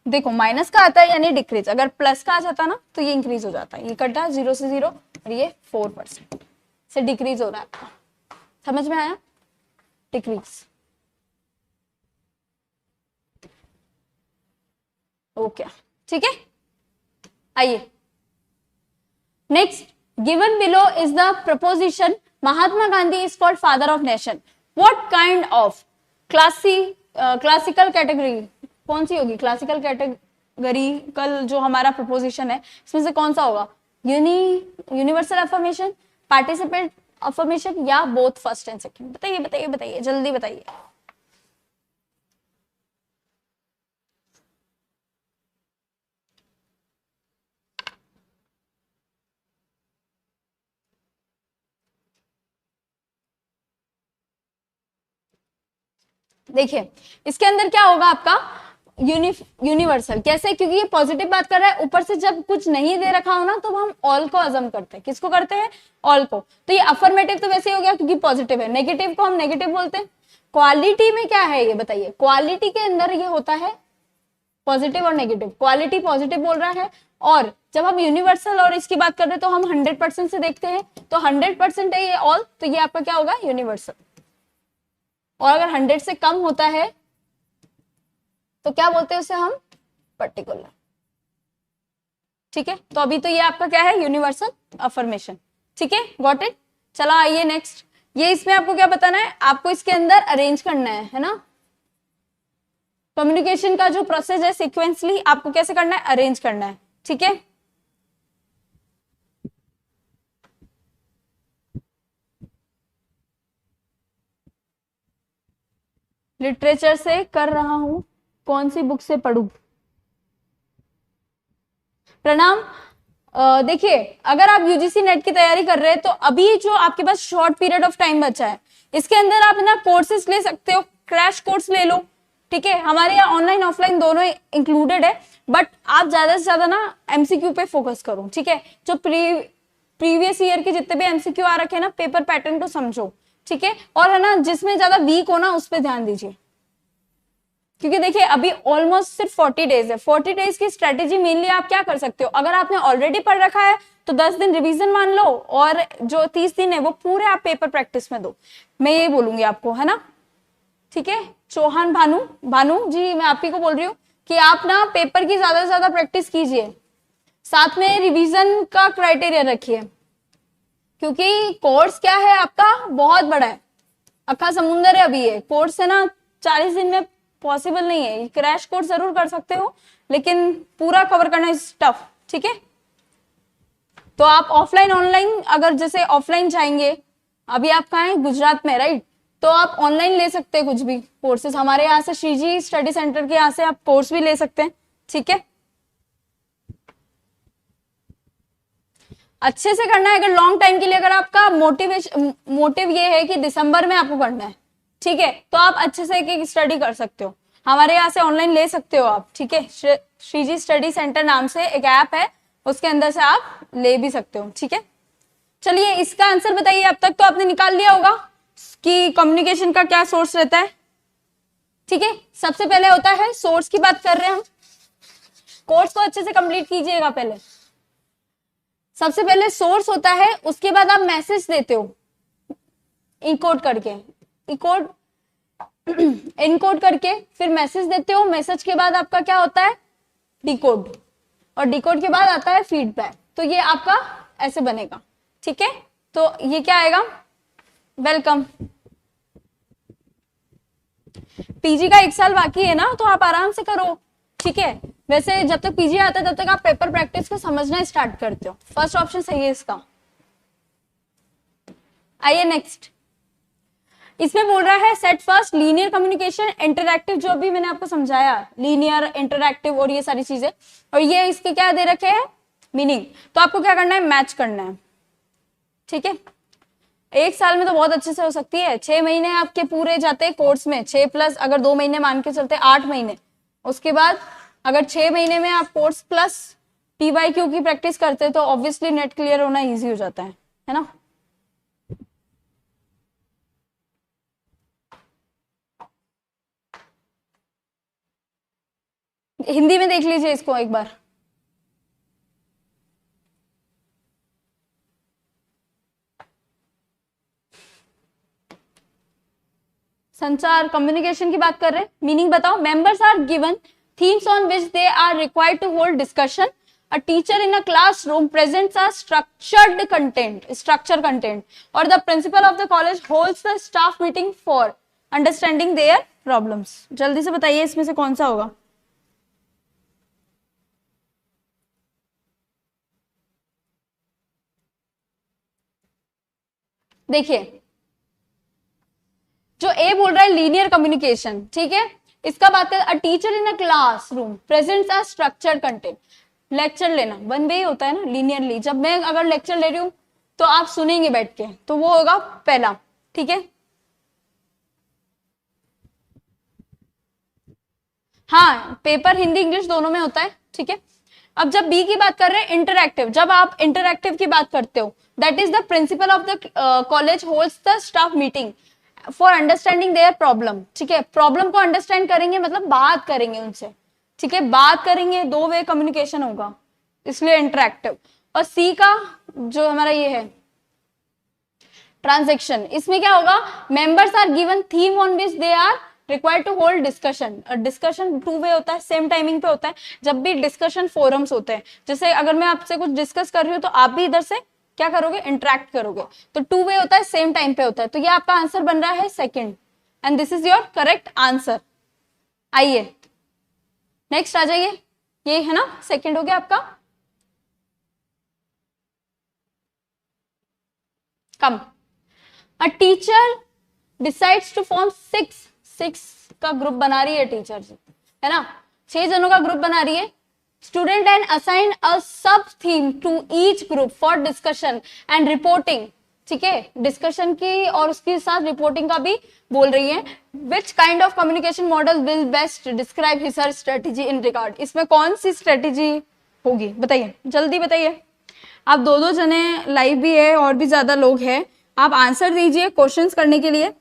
S2: देखो माइनस का आता है यानी डिक्रीज, अगर प्लस का आ जाता ना तो ये इंक्रीज हो जाता है, ये कटा 0 से 0 और ये 4% से डिक्रीज हो रहा है आपका, समझ में आया, डिक्रीज, ओके, ठीक है। आइए next, given below is the preposition Mahatma Gandhi is called father of nation, what kind of classical category, कौन सी होगी क्लासिकल कैटेगरिकल जो हमारा प्रपोजिशन है इसमें से कौन सा होगा, यूनिवर्सल अफर्मेशन, पार्टिसिपेट अफर्मेशन या बोथ फर्स्ट एंड सेकंड, बताइए बताइए बताइए जल्दी बताइए। देखिए इसके अंदर क्या होगा आपका यूनिवर्सल, कैसे, क्योंकि ये पॉजिटिव बात कर रहा है, ऊपर से जब कुछ नहीं दे रखा हो ना तो हम ऑल को अजम करते हैं, किसको करते हैं ऑल को, तो ये अफर्मेटिव तो वैसे ही हो गया क्योंकि पॉजिटिव है, नेगेटिव को हम नेगेटिव बोलते हैं। क्वालिटी में क्या है ये बताइए, क्वालिटी के अंदर ये होता है पॉजिटिव और नेगेटिव, क्वालिटी पॉजिटिव बोल रहा है, और जब हम यूनिवर्सल और इसकी बात कर रहे हैं तो हम 100% से देखते हैं, तो 100% है ये ऑल, तो ये आपका क्या होगा यूनिवर्सल, और अगर 100 से कम होता है तो क्या बोलते हैं उसे हम पर्टिकुलर, ठीक है। तो अभी तो ये आपका क्या है यूनिवर्सल अफर्मेशन, ठीक है, गॉट इट। चलो आइए नेक्स्ट, ये इसमें आपको क्या बताना है, आपको इसके अंदर अरेंज करना है ना, कम्युनिकेशन का जो प्रोसेस है सीक्वेंसली आपको कैसे करना है, अरेंज करना है, ठीक है। लिटरेचर से कर रहा हूं, कौन सी बुक से पढ़ूं? प्रणाम। देखिए, अगर आप यूजीसी नेट की तैयारी कर रहे हैं तो अभी जो आपके पास शॉर्ट पीरियड ऑफ टाइम बचा है, इसके अंदर आप ना कोर्सेज ले सकते हो, क्रैश कोर्स ले लो, ठीक है। हमारे यहाँ ऑनलाइन ऑफलाइन दोनों इंक्लूडेड है, बट आप ज्यादा से ज्यादा ना एमसीक्यू पे फोकस करो, ठीक है। जो प्रीवियस ईयर के जितने भी एमसीक्यू आ रखे हैं ना, पेपर पैटर्न को समझो, ठीक है। और है ना, जिसमें ज्यादा वीक हो ना उस पर ध्यान दीजिए, क्योंकि देखिए अभी ऑलमोस्ट सिर्फ 40 डेज है। 40 डेज की स्ट्रेटेजी मेनली आप क्या कर सकते हो, अगर आपने ऑलरेडी पढ़ रखा है तो 10 दिन रिवीजन मान लो, और जो 30 दिन है वो पूरे आप पेपर प्रैक्टिस में दो। मैं ये बोलूंगी आपको, है ना, ठीक है। चौहान भानु, भानु जी मैं आप ही को बोल रही हूँ कि आप ना पेपर की ज्यादा से ज्यादा प्रैक्टिस कीजिए, साथ में रिवीजन का क्राइटेरिया रखिए, क्योंकि कोर्स क्या है आपका, बहुत बड़ा है, अक्खा समुंदर है अभी ये कोर्स, है ना। 40 दिन में पॉसिबल नहीं है, क्रैश कोर्स जरूर कर सकते हो, लेकिन पूरा कवर करना इज टफ, ठीक है। तो आप ऑफलाइन ऑनलाइन, अगर जैसे ऑफलाइन चाहेंगे, अभी आप कहाँ हैं, गुजरात में, राइट, तो आप ऑनलाइन ले सकते हैं कुछ भी कोर्सेज, हमारे यहाँ से श्रीजी स्टडी सेंटर के यहाँ से आप कोर्स भी ले सकते हैं, ठीक है। अच्छे से करना है, अगर लॉन्ग टाइम के लिए, अगर आपका मोटिव ये है कि दिसंबर में आपको करना है, ठीक है, तो आप अच्छे से एक स्टडी कर सकते हो, हमारे यहाँ से ऑनलाइन ले सकते हो आप, ठीक है। श्रीजी स्टडी सेंटर नाम से एक ऐप है, उसके अंदर से आप ले भी सकते हो, ठीक है। चलिए इसका आंसर बताइए, अब तक तो आपने निकाल लिया होगा कि कम्युनिकेशन का क्या सोर्स रहता है, ठीक है। सबसे पहले होता है सोर्स की बात कर रहे हैं हम, कोर्स को अच्छे से कंप्लीट कीजिएगा। पहले सबसे पहले सोर्स होता है, उसके बाद आप मैसेज देते हो इनकोड करके, इनकोड करके फिर मैसेज देते हो, मैसेज के बाद आपका क्या होता है, डिकोड, और डिकोड के बाद आता है फीडबैक। तो ये आपका ऐसे बनेगा, ठीक है। तो ये क्या आएगा, वेलकम। पीजी का 1 साल बाकी है ना, तो आप आराम से करो, ठीक है। वैसे जब तक पीजी आता है तब तक आप पेपर प्रैक्टिस को समझना स्टार्ट करते हो, फर्स्ट ऑप्शन सही है इसका। आइए नेक्स्ट, इसमें बोल रहा है set first linear communication interactive, जो भी मैंने आपको समझाया, लीनियर इंटरैक्टिव और ये सारी चीजें, और ये इसके क्या दे रखे हैं, मीनिंग। तो आपको क्या करना है, मैच करना है, ठीक है। 1 साल में तो बहुत अच्छे से हो सकती है, 6 महीने आपके पूरे जाते हैं कोर्स में, 6 प्लस अगर 2 महीने मान के चलते 8 महीने, उसके बाद अगर 6 महीने में आप कोर्स प्लस पीवाईक्यू की प्रैक्टिस करते तो ऑब्वियसली नेट क्लियर होना इजी हो जाता है ना। हिंदी में देख लीजिए इसको एक बार। संचार कम्युनिकेशन की बात कर रहे हैं, मीनिंग बताओ। Members are given themes on which they are required to hold discussion. A teacher in a classroom presents a structured content, or the principal of the college holds the staff meeting for understanding their problems. जल्दी से बताइए इसमें से कौन सा होगा। देखिए जो ए बोल रहा है लीनियर कम्युनिकेशन, ठीक है, इसका बात कर, a teacher in a classroom presents a structured content. Lecture लेना वन वे ही होता है ना, लीनियरली। जब मैं अगर लेक्चर ले रही हूं तो आप सुनेंगे बैठ के, तो वो होगा पहला, ठीक है। हाँ, पेपर हिंदी इंग्लिश दोनों में होता है, ठीक है। अब जब बी की बात कर रहे हैं इंटरैक्टिव, जब आप इंटरैक्टिव की बात करते हो, that is the principle of the college holds the staff meeting for understanding their problem, ठीक है। प्रॉब्लम को अंडरस्टैंड करेंगे मतलब बात करेंगे उनसे, ठीक है, बात करेंगे, 2 वे कम्युनिकेशन होगा, इसलिए इंटरैक्टिव। और सी का जो हमारा ये है ट्रांजैक्शन, इसमें क्या होगा, members are given theme on which they are required to hold discussion. और डिस्कशन 2 वे होता है, सेम टाइमिंग पे होता है। जब भी डिस्कशन फोरम्स होते हैं, जैसे अगर मैं आपसे कुछ डिस्कस कर रही हूँ तो आप भी इधर से क्या करोगे, इंटरैक्ट करोगे, तो 2 वे होता है, सेम टाइम पे होता है। तो ये आपका आंसर बन रहा है second, and this is your correct answer. आइए नेक्स्ट आ जाइए, ये है ना सेकंड हो गया आपका। Come, a teacher decides to form 6 6 का ग्रुप बना रही है टीचर, है ना, 6 जनों का ग्रुप बना रही है। Student and assign a sub theme to each group for discussion and reporting, ठीक है, डिस्कशन की और उसके साथ रिपोर्टिंग का भी बोल रही है। Which kind of communication model will best describe his her strategy in regard, इसमें कौन सी स्ट्रेटेजी होगी, बताइए, जल्दी बताइए। आप दो दो जने लाइव भी है और भी ज्यादा लोग हैं, आप आंसर दीजिए क्वेश्चंस करने के लिए।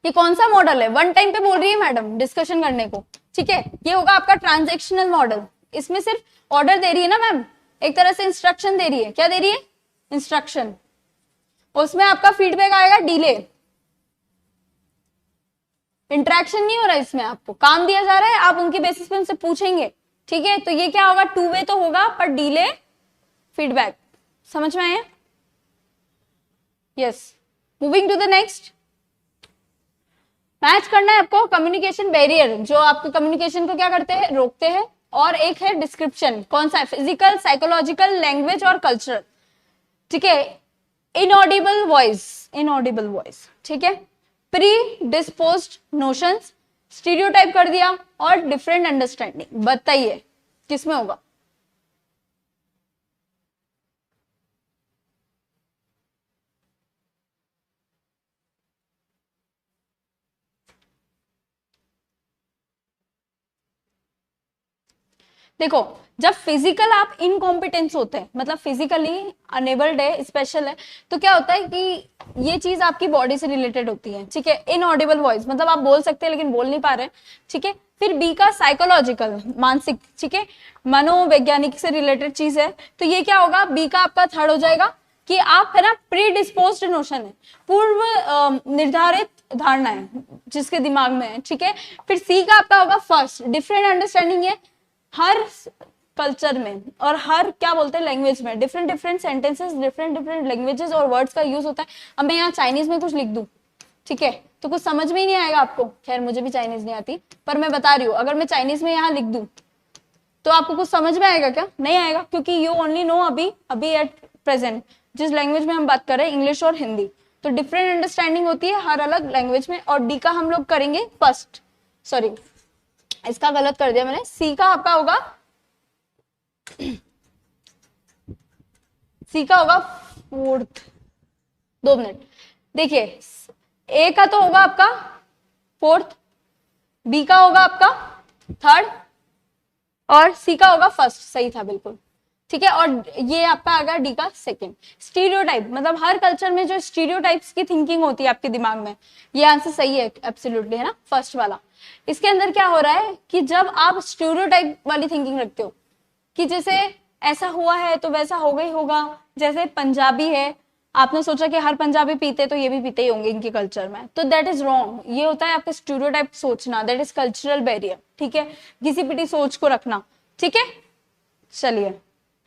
S2: ये कौन सा मॉडल है, वन टाइम पे बोल रही है मैडम डिस्कशन करने को, ठीक है, ये होगा आपका ट्रांजैक्शनल मॉडल। इसमें सिर्फ ऑर्डर दे रही है ना मैम, एक तरह से इंस्ट्रक्शन दे रही है, क्या दे रही है, इंस्ट्रक्शन, उसमें आपका फीडबैक आएगा डिले, इंटरेक्शन नहीं हो रहा है इसमें, आपको काम दिया जा रहा है, आप उनके बेसिस पे उनसे पूछेंगे, ठीक है, तो ये क्या होगा, 2 वे तो होगा पर डिले फीडबैक, समझ में आया, yes. Moving to the next, match करना है आपको कम्युनिकेशन बैरियर, जो आपको कम्युनिकेशन को क्या करते हैं, रोकते हैं, और एक है डिस्क्रिप्शन, कौन सा है, फिजिकल, साइकोलॉजिकल, लैंग्वेज और कल्चरल, ठीक है, इनऑडिबल वॉइस, ठीक है, प्री डिस्पोज्ड नोशंस, स्टीरियोटाइप कर दिया, और डिफरेंट अंडरस्टैंडिंग, बताइए किसमें होगा। देखो, जब फिजिकल आप इनकॉम्पिटेंस होते हैं, मतलब फिजिकली अनेबल्ड है, स्पेशल है, तो क्या होता है कि ये चीज आपकी बॉडी से रिलेटेड होती है, ठीक है, इनऑडिबल वॉइस, मतलब आप बोल सकते हैं लेकिन बोल नहीं पा रहे, ठीक है। फिर बी का साइकोलॉजिकल, मानसिक, ठीक है, मनोवैज्ञानिक से रिलेटेड चीज है, तो ये क्या होगा, बी का आपका थर्ड हो जाएगा कि आप, है ना, प्री डिस्पोज्ड नोशन है, पूर्व निर्धारित धारणा है जिसके दिमाग में है, ठीक है। फिर सी का आपका होगा फर्स्ट, डिफरेंट अंडरस्टैंडिंग है, हर कल्चर में और हर क्या बोलते हैं लैंग्वेज में डिफरेंट सेंटेंसेस, डिफरेंट लैंग्वेजेस और वर्ड्स का यूज होता है। अब मैं यहाँ चाइनीज में कुछ लिख दूं, ठीक है, तो कुछ समझ में ही नहीं आएगा आपको, खैर मुझे भी चाइनीज नहीं आती, पर मैं बता रही हूँ, अगर मैं चाइनीज में यहाँ लिख दूं तो आपको कुछ समझ में आएगा क्या, नहीं आएगा, क्योंकि यू ओनली नो अभी एट प्रेजेंट जिस लैंग्वेज में हम बात कर रहे हैं, इंग्लिश और हिंदी, तो डिफरेंट अंडरस्टैंडिंग होती है हर अलग लैंग्वेज में। और डी का हम लोग करेंगे फर्स्ट, सॉरी इसका गलत कर दिया मैंने, सी का आपका होगा, सी का होगा फोर्थ, 2 मिनट, देखिए ए का तो होगा आपका फोर्थ, बी का होगा आपका थर्ड, और सी का होगा फर्स्ट, सही था बिल्कुल, ठीक है, और ये आपका आ गया डी का सेकंड। स्टीरियोटाइप मतलब हर कल्चर में जो स्टीरियोटाइप्स की थिंकिंग होती है आपके दिमाग में, ये आंसर सही है एब्सोल्युटली, है ना, फर्स्ट वाला। इसके अंदर क्या हो रहा है कि जब आप स्टीरियोटाइप वाली थिंकिंग रखते हो कि जैसे ऐसा हुआ है तो वैसा होगा ही होगा, जैसे पंजाबी है, आपने सोचा कि हर पंजाबी पीते तो ये भी पीते ही होंगे इनके कल्चर में, तो दैट इज रॉन्ग। ये होता है आपका स्टीरियोटाइप सोचना, दैट इज कल्चरल बैरियर, ठीक है, घिसी पिटी सोच को रखना, ठीक है। चलिए,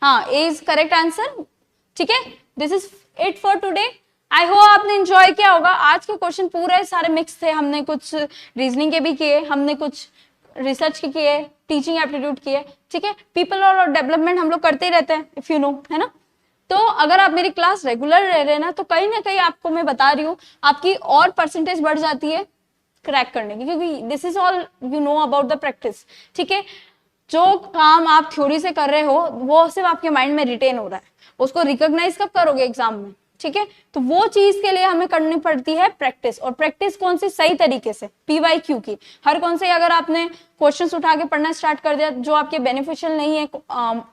S2: हाँ, ए इज करेक्ट आंसर, ठीक है। This is it for today. I hope आपने एंजॉय किया होगा। आज के क्वेश्चन पूरे सारे मिक्स थे, हमने कुछ रीजनिंग के भी किए, हमने कुछ रिसर्च के किए, टीचिंग एप्टीट्यूड किए, ठीक है। पीपल और डेवलपमेंट हम लोग करते ही रहते हैं, इफ यू नो, है ना। तो अगर आप मेरी क्लास रेगुलर रह रहे हैं ना, तो कहीं ना कहीं आपको मैं बता रही हूँ आपकी और परसेंटेज बढ़ जाती है क्रैक करने की, क्योंकि this is all you know about the practice, ठीक है। जो काम आप थ्योरी से कर रहे हो वो सिर्फ आपके माइंड में रिटेन हो रहा है, उसको रिकॉग्नाइज कब करोगे, एग्जाम में, ठीक है। तो वो चीज के लिए हमें करनी पड़ती है प्रैक्टिस, और प्रैक्टिस कौन सी, सही तरीके से PYQ की। हर कौन से अगर आपने क्वेश्चंस उठा के पढ़ना स्टार्ट कर दिया जो आपके बेनिफिशियल नहीं है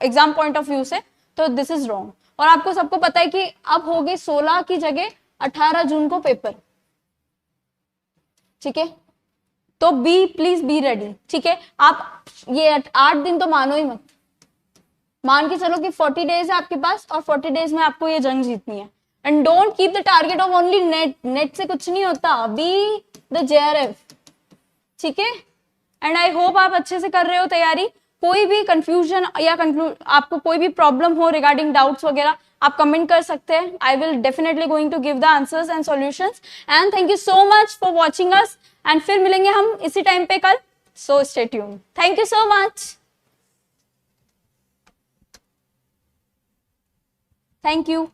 S2: एग्जाम पॉइंट ऑफ व्यू से, तो दिस इज रॉन्ग। और आपको सबको पता है कि अब होगी 16 की जगह 18 जून को पेपर, ठीक है। तो प्लीज बी रेडी, ठीक है। आप ये 8 दिन तो मानो ही मत, मान के चलो कि 40 डेज है आपके पास, और 40 डेज में आपको ये जंग जीतनी है। And don't keep the target of only net से कुछ नहीं होता, बी द JRF, ठीक है। एंड आई होप आप अच्छे से कर रहे हो तैयारी। कोई भी कंफ्यूजन या आपको कोई भी प्रॉब्लम हो रिगार्डिंग डाउट्स वगैरह, आप कमेंट कर सकते हैं। I will definitely going to give the answers and solutions. And thank you so much for watching us, and फिर मिलेंगे हम इसी टाइम पे कल। So stay tuned. Thank you so much. Thank you.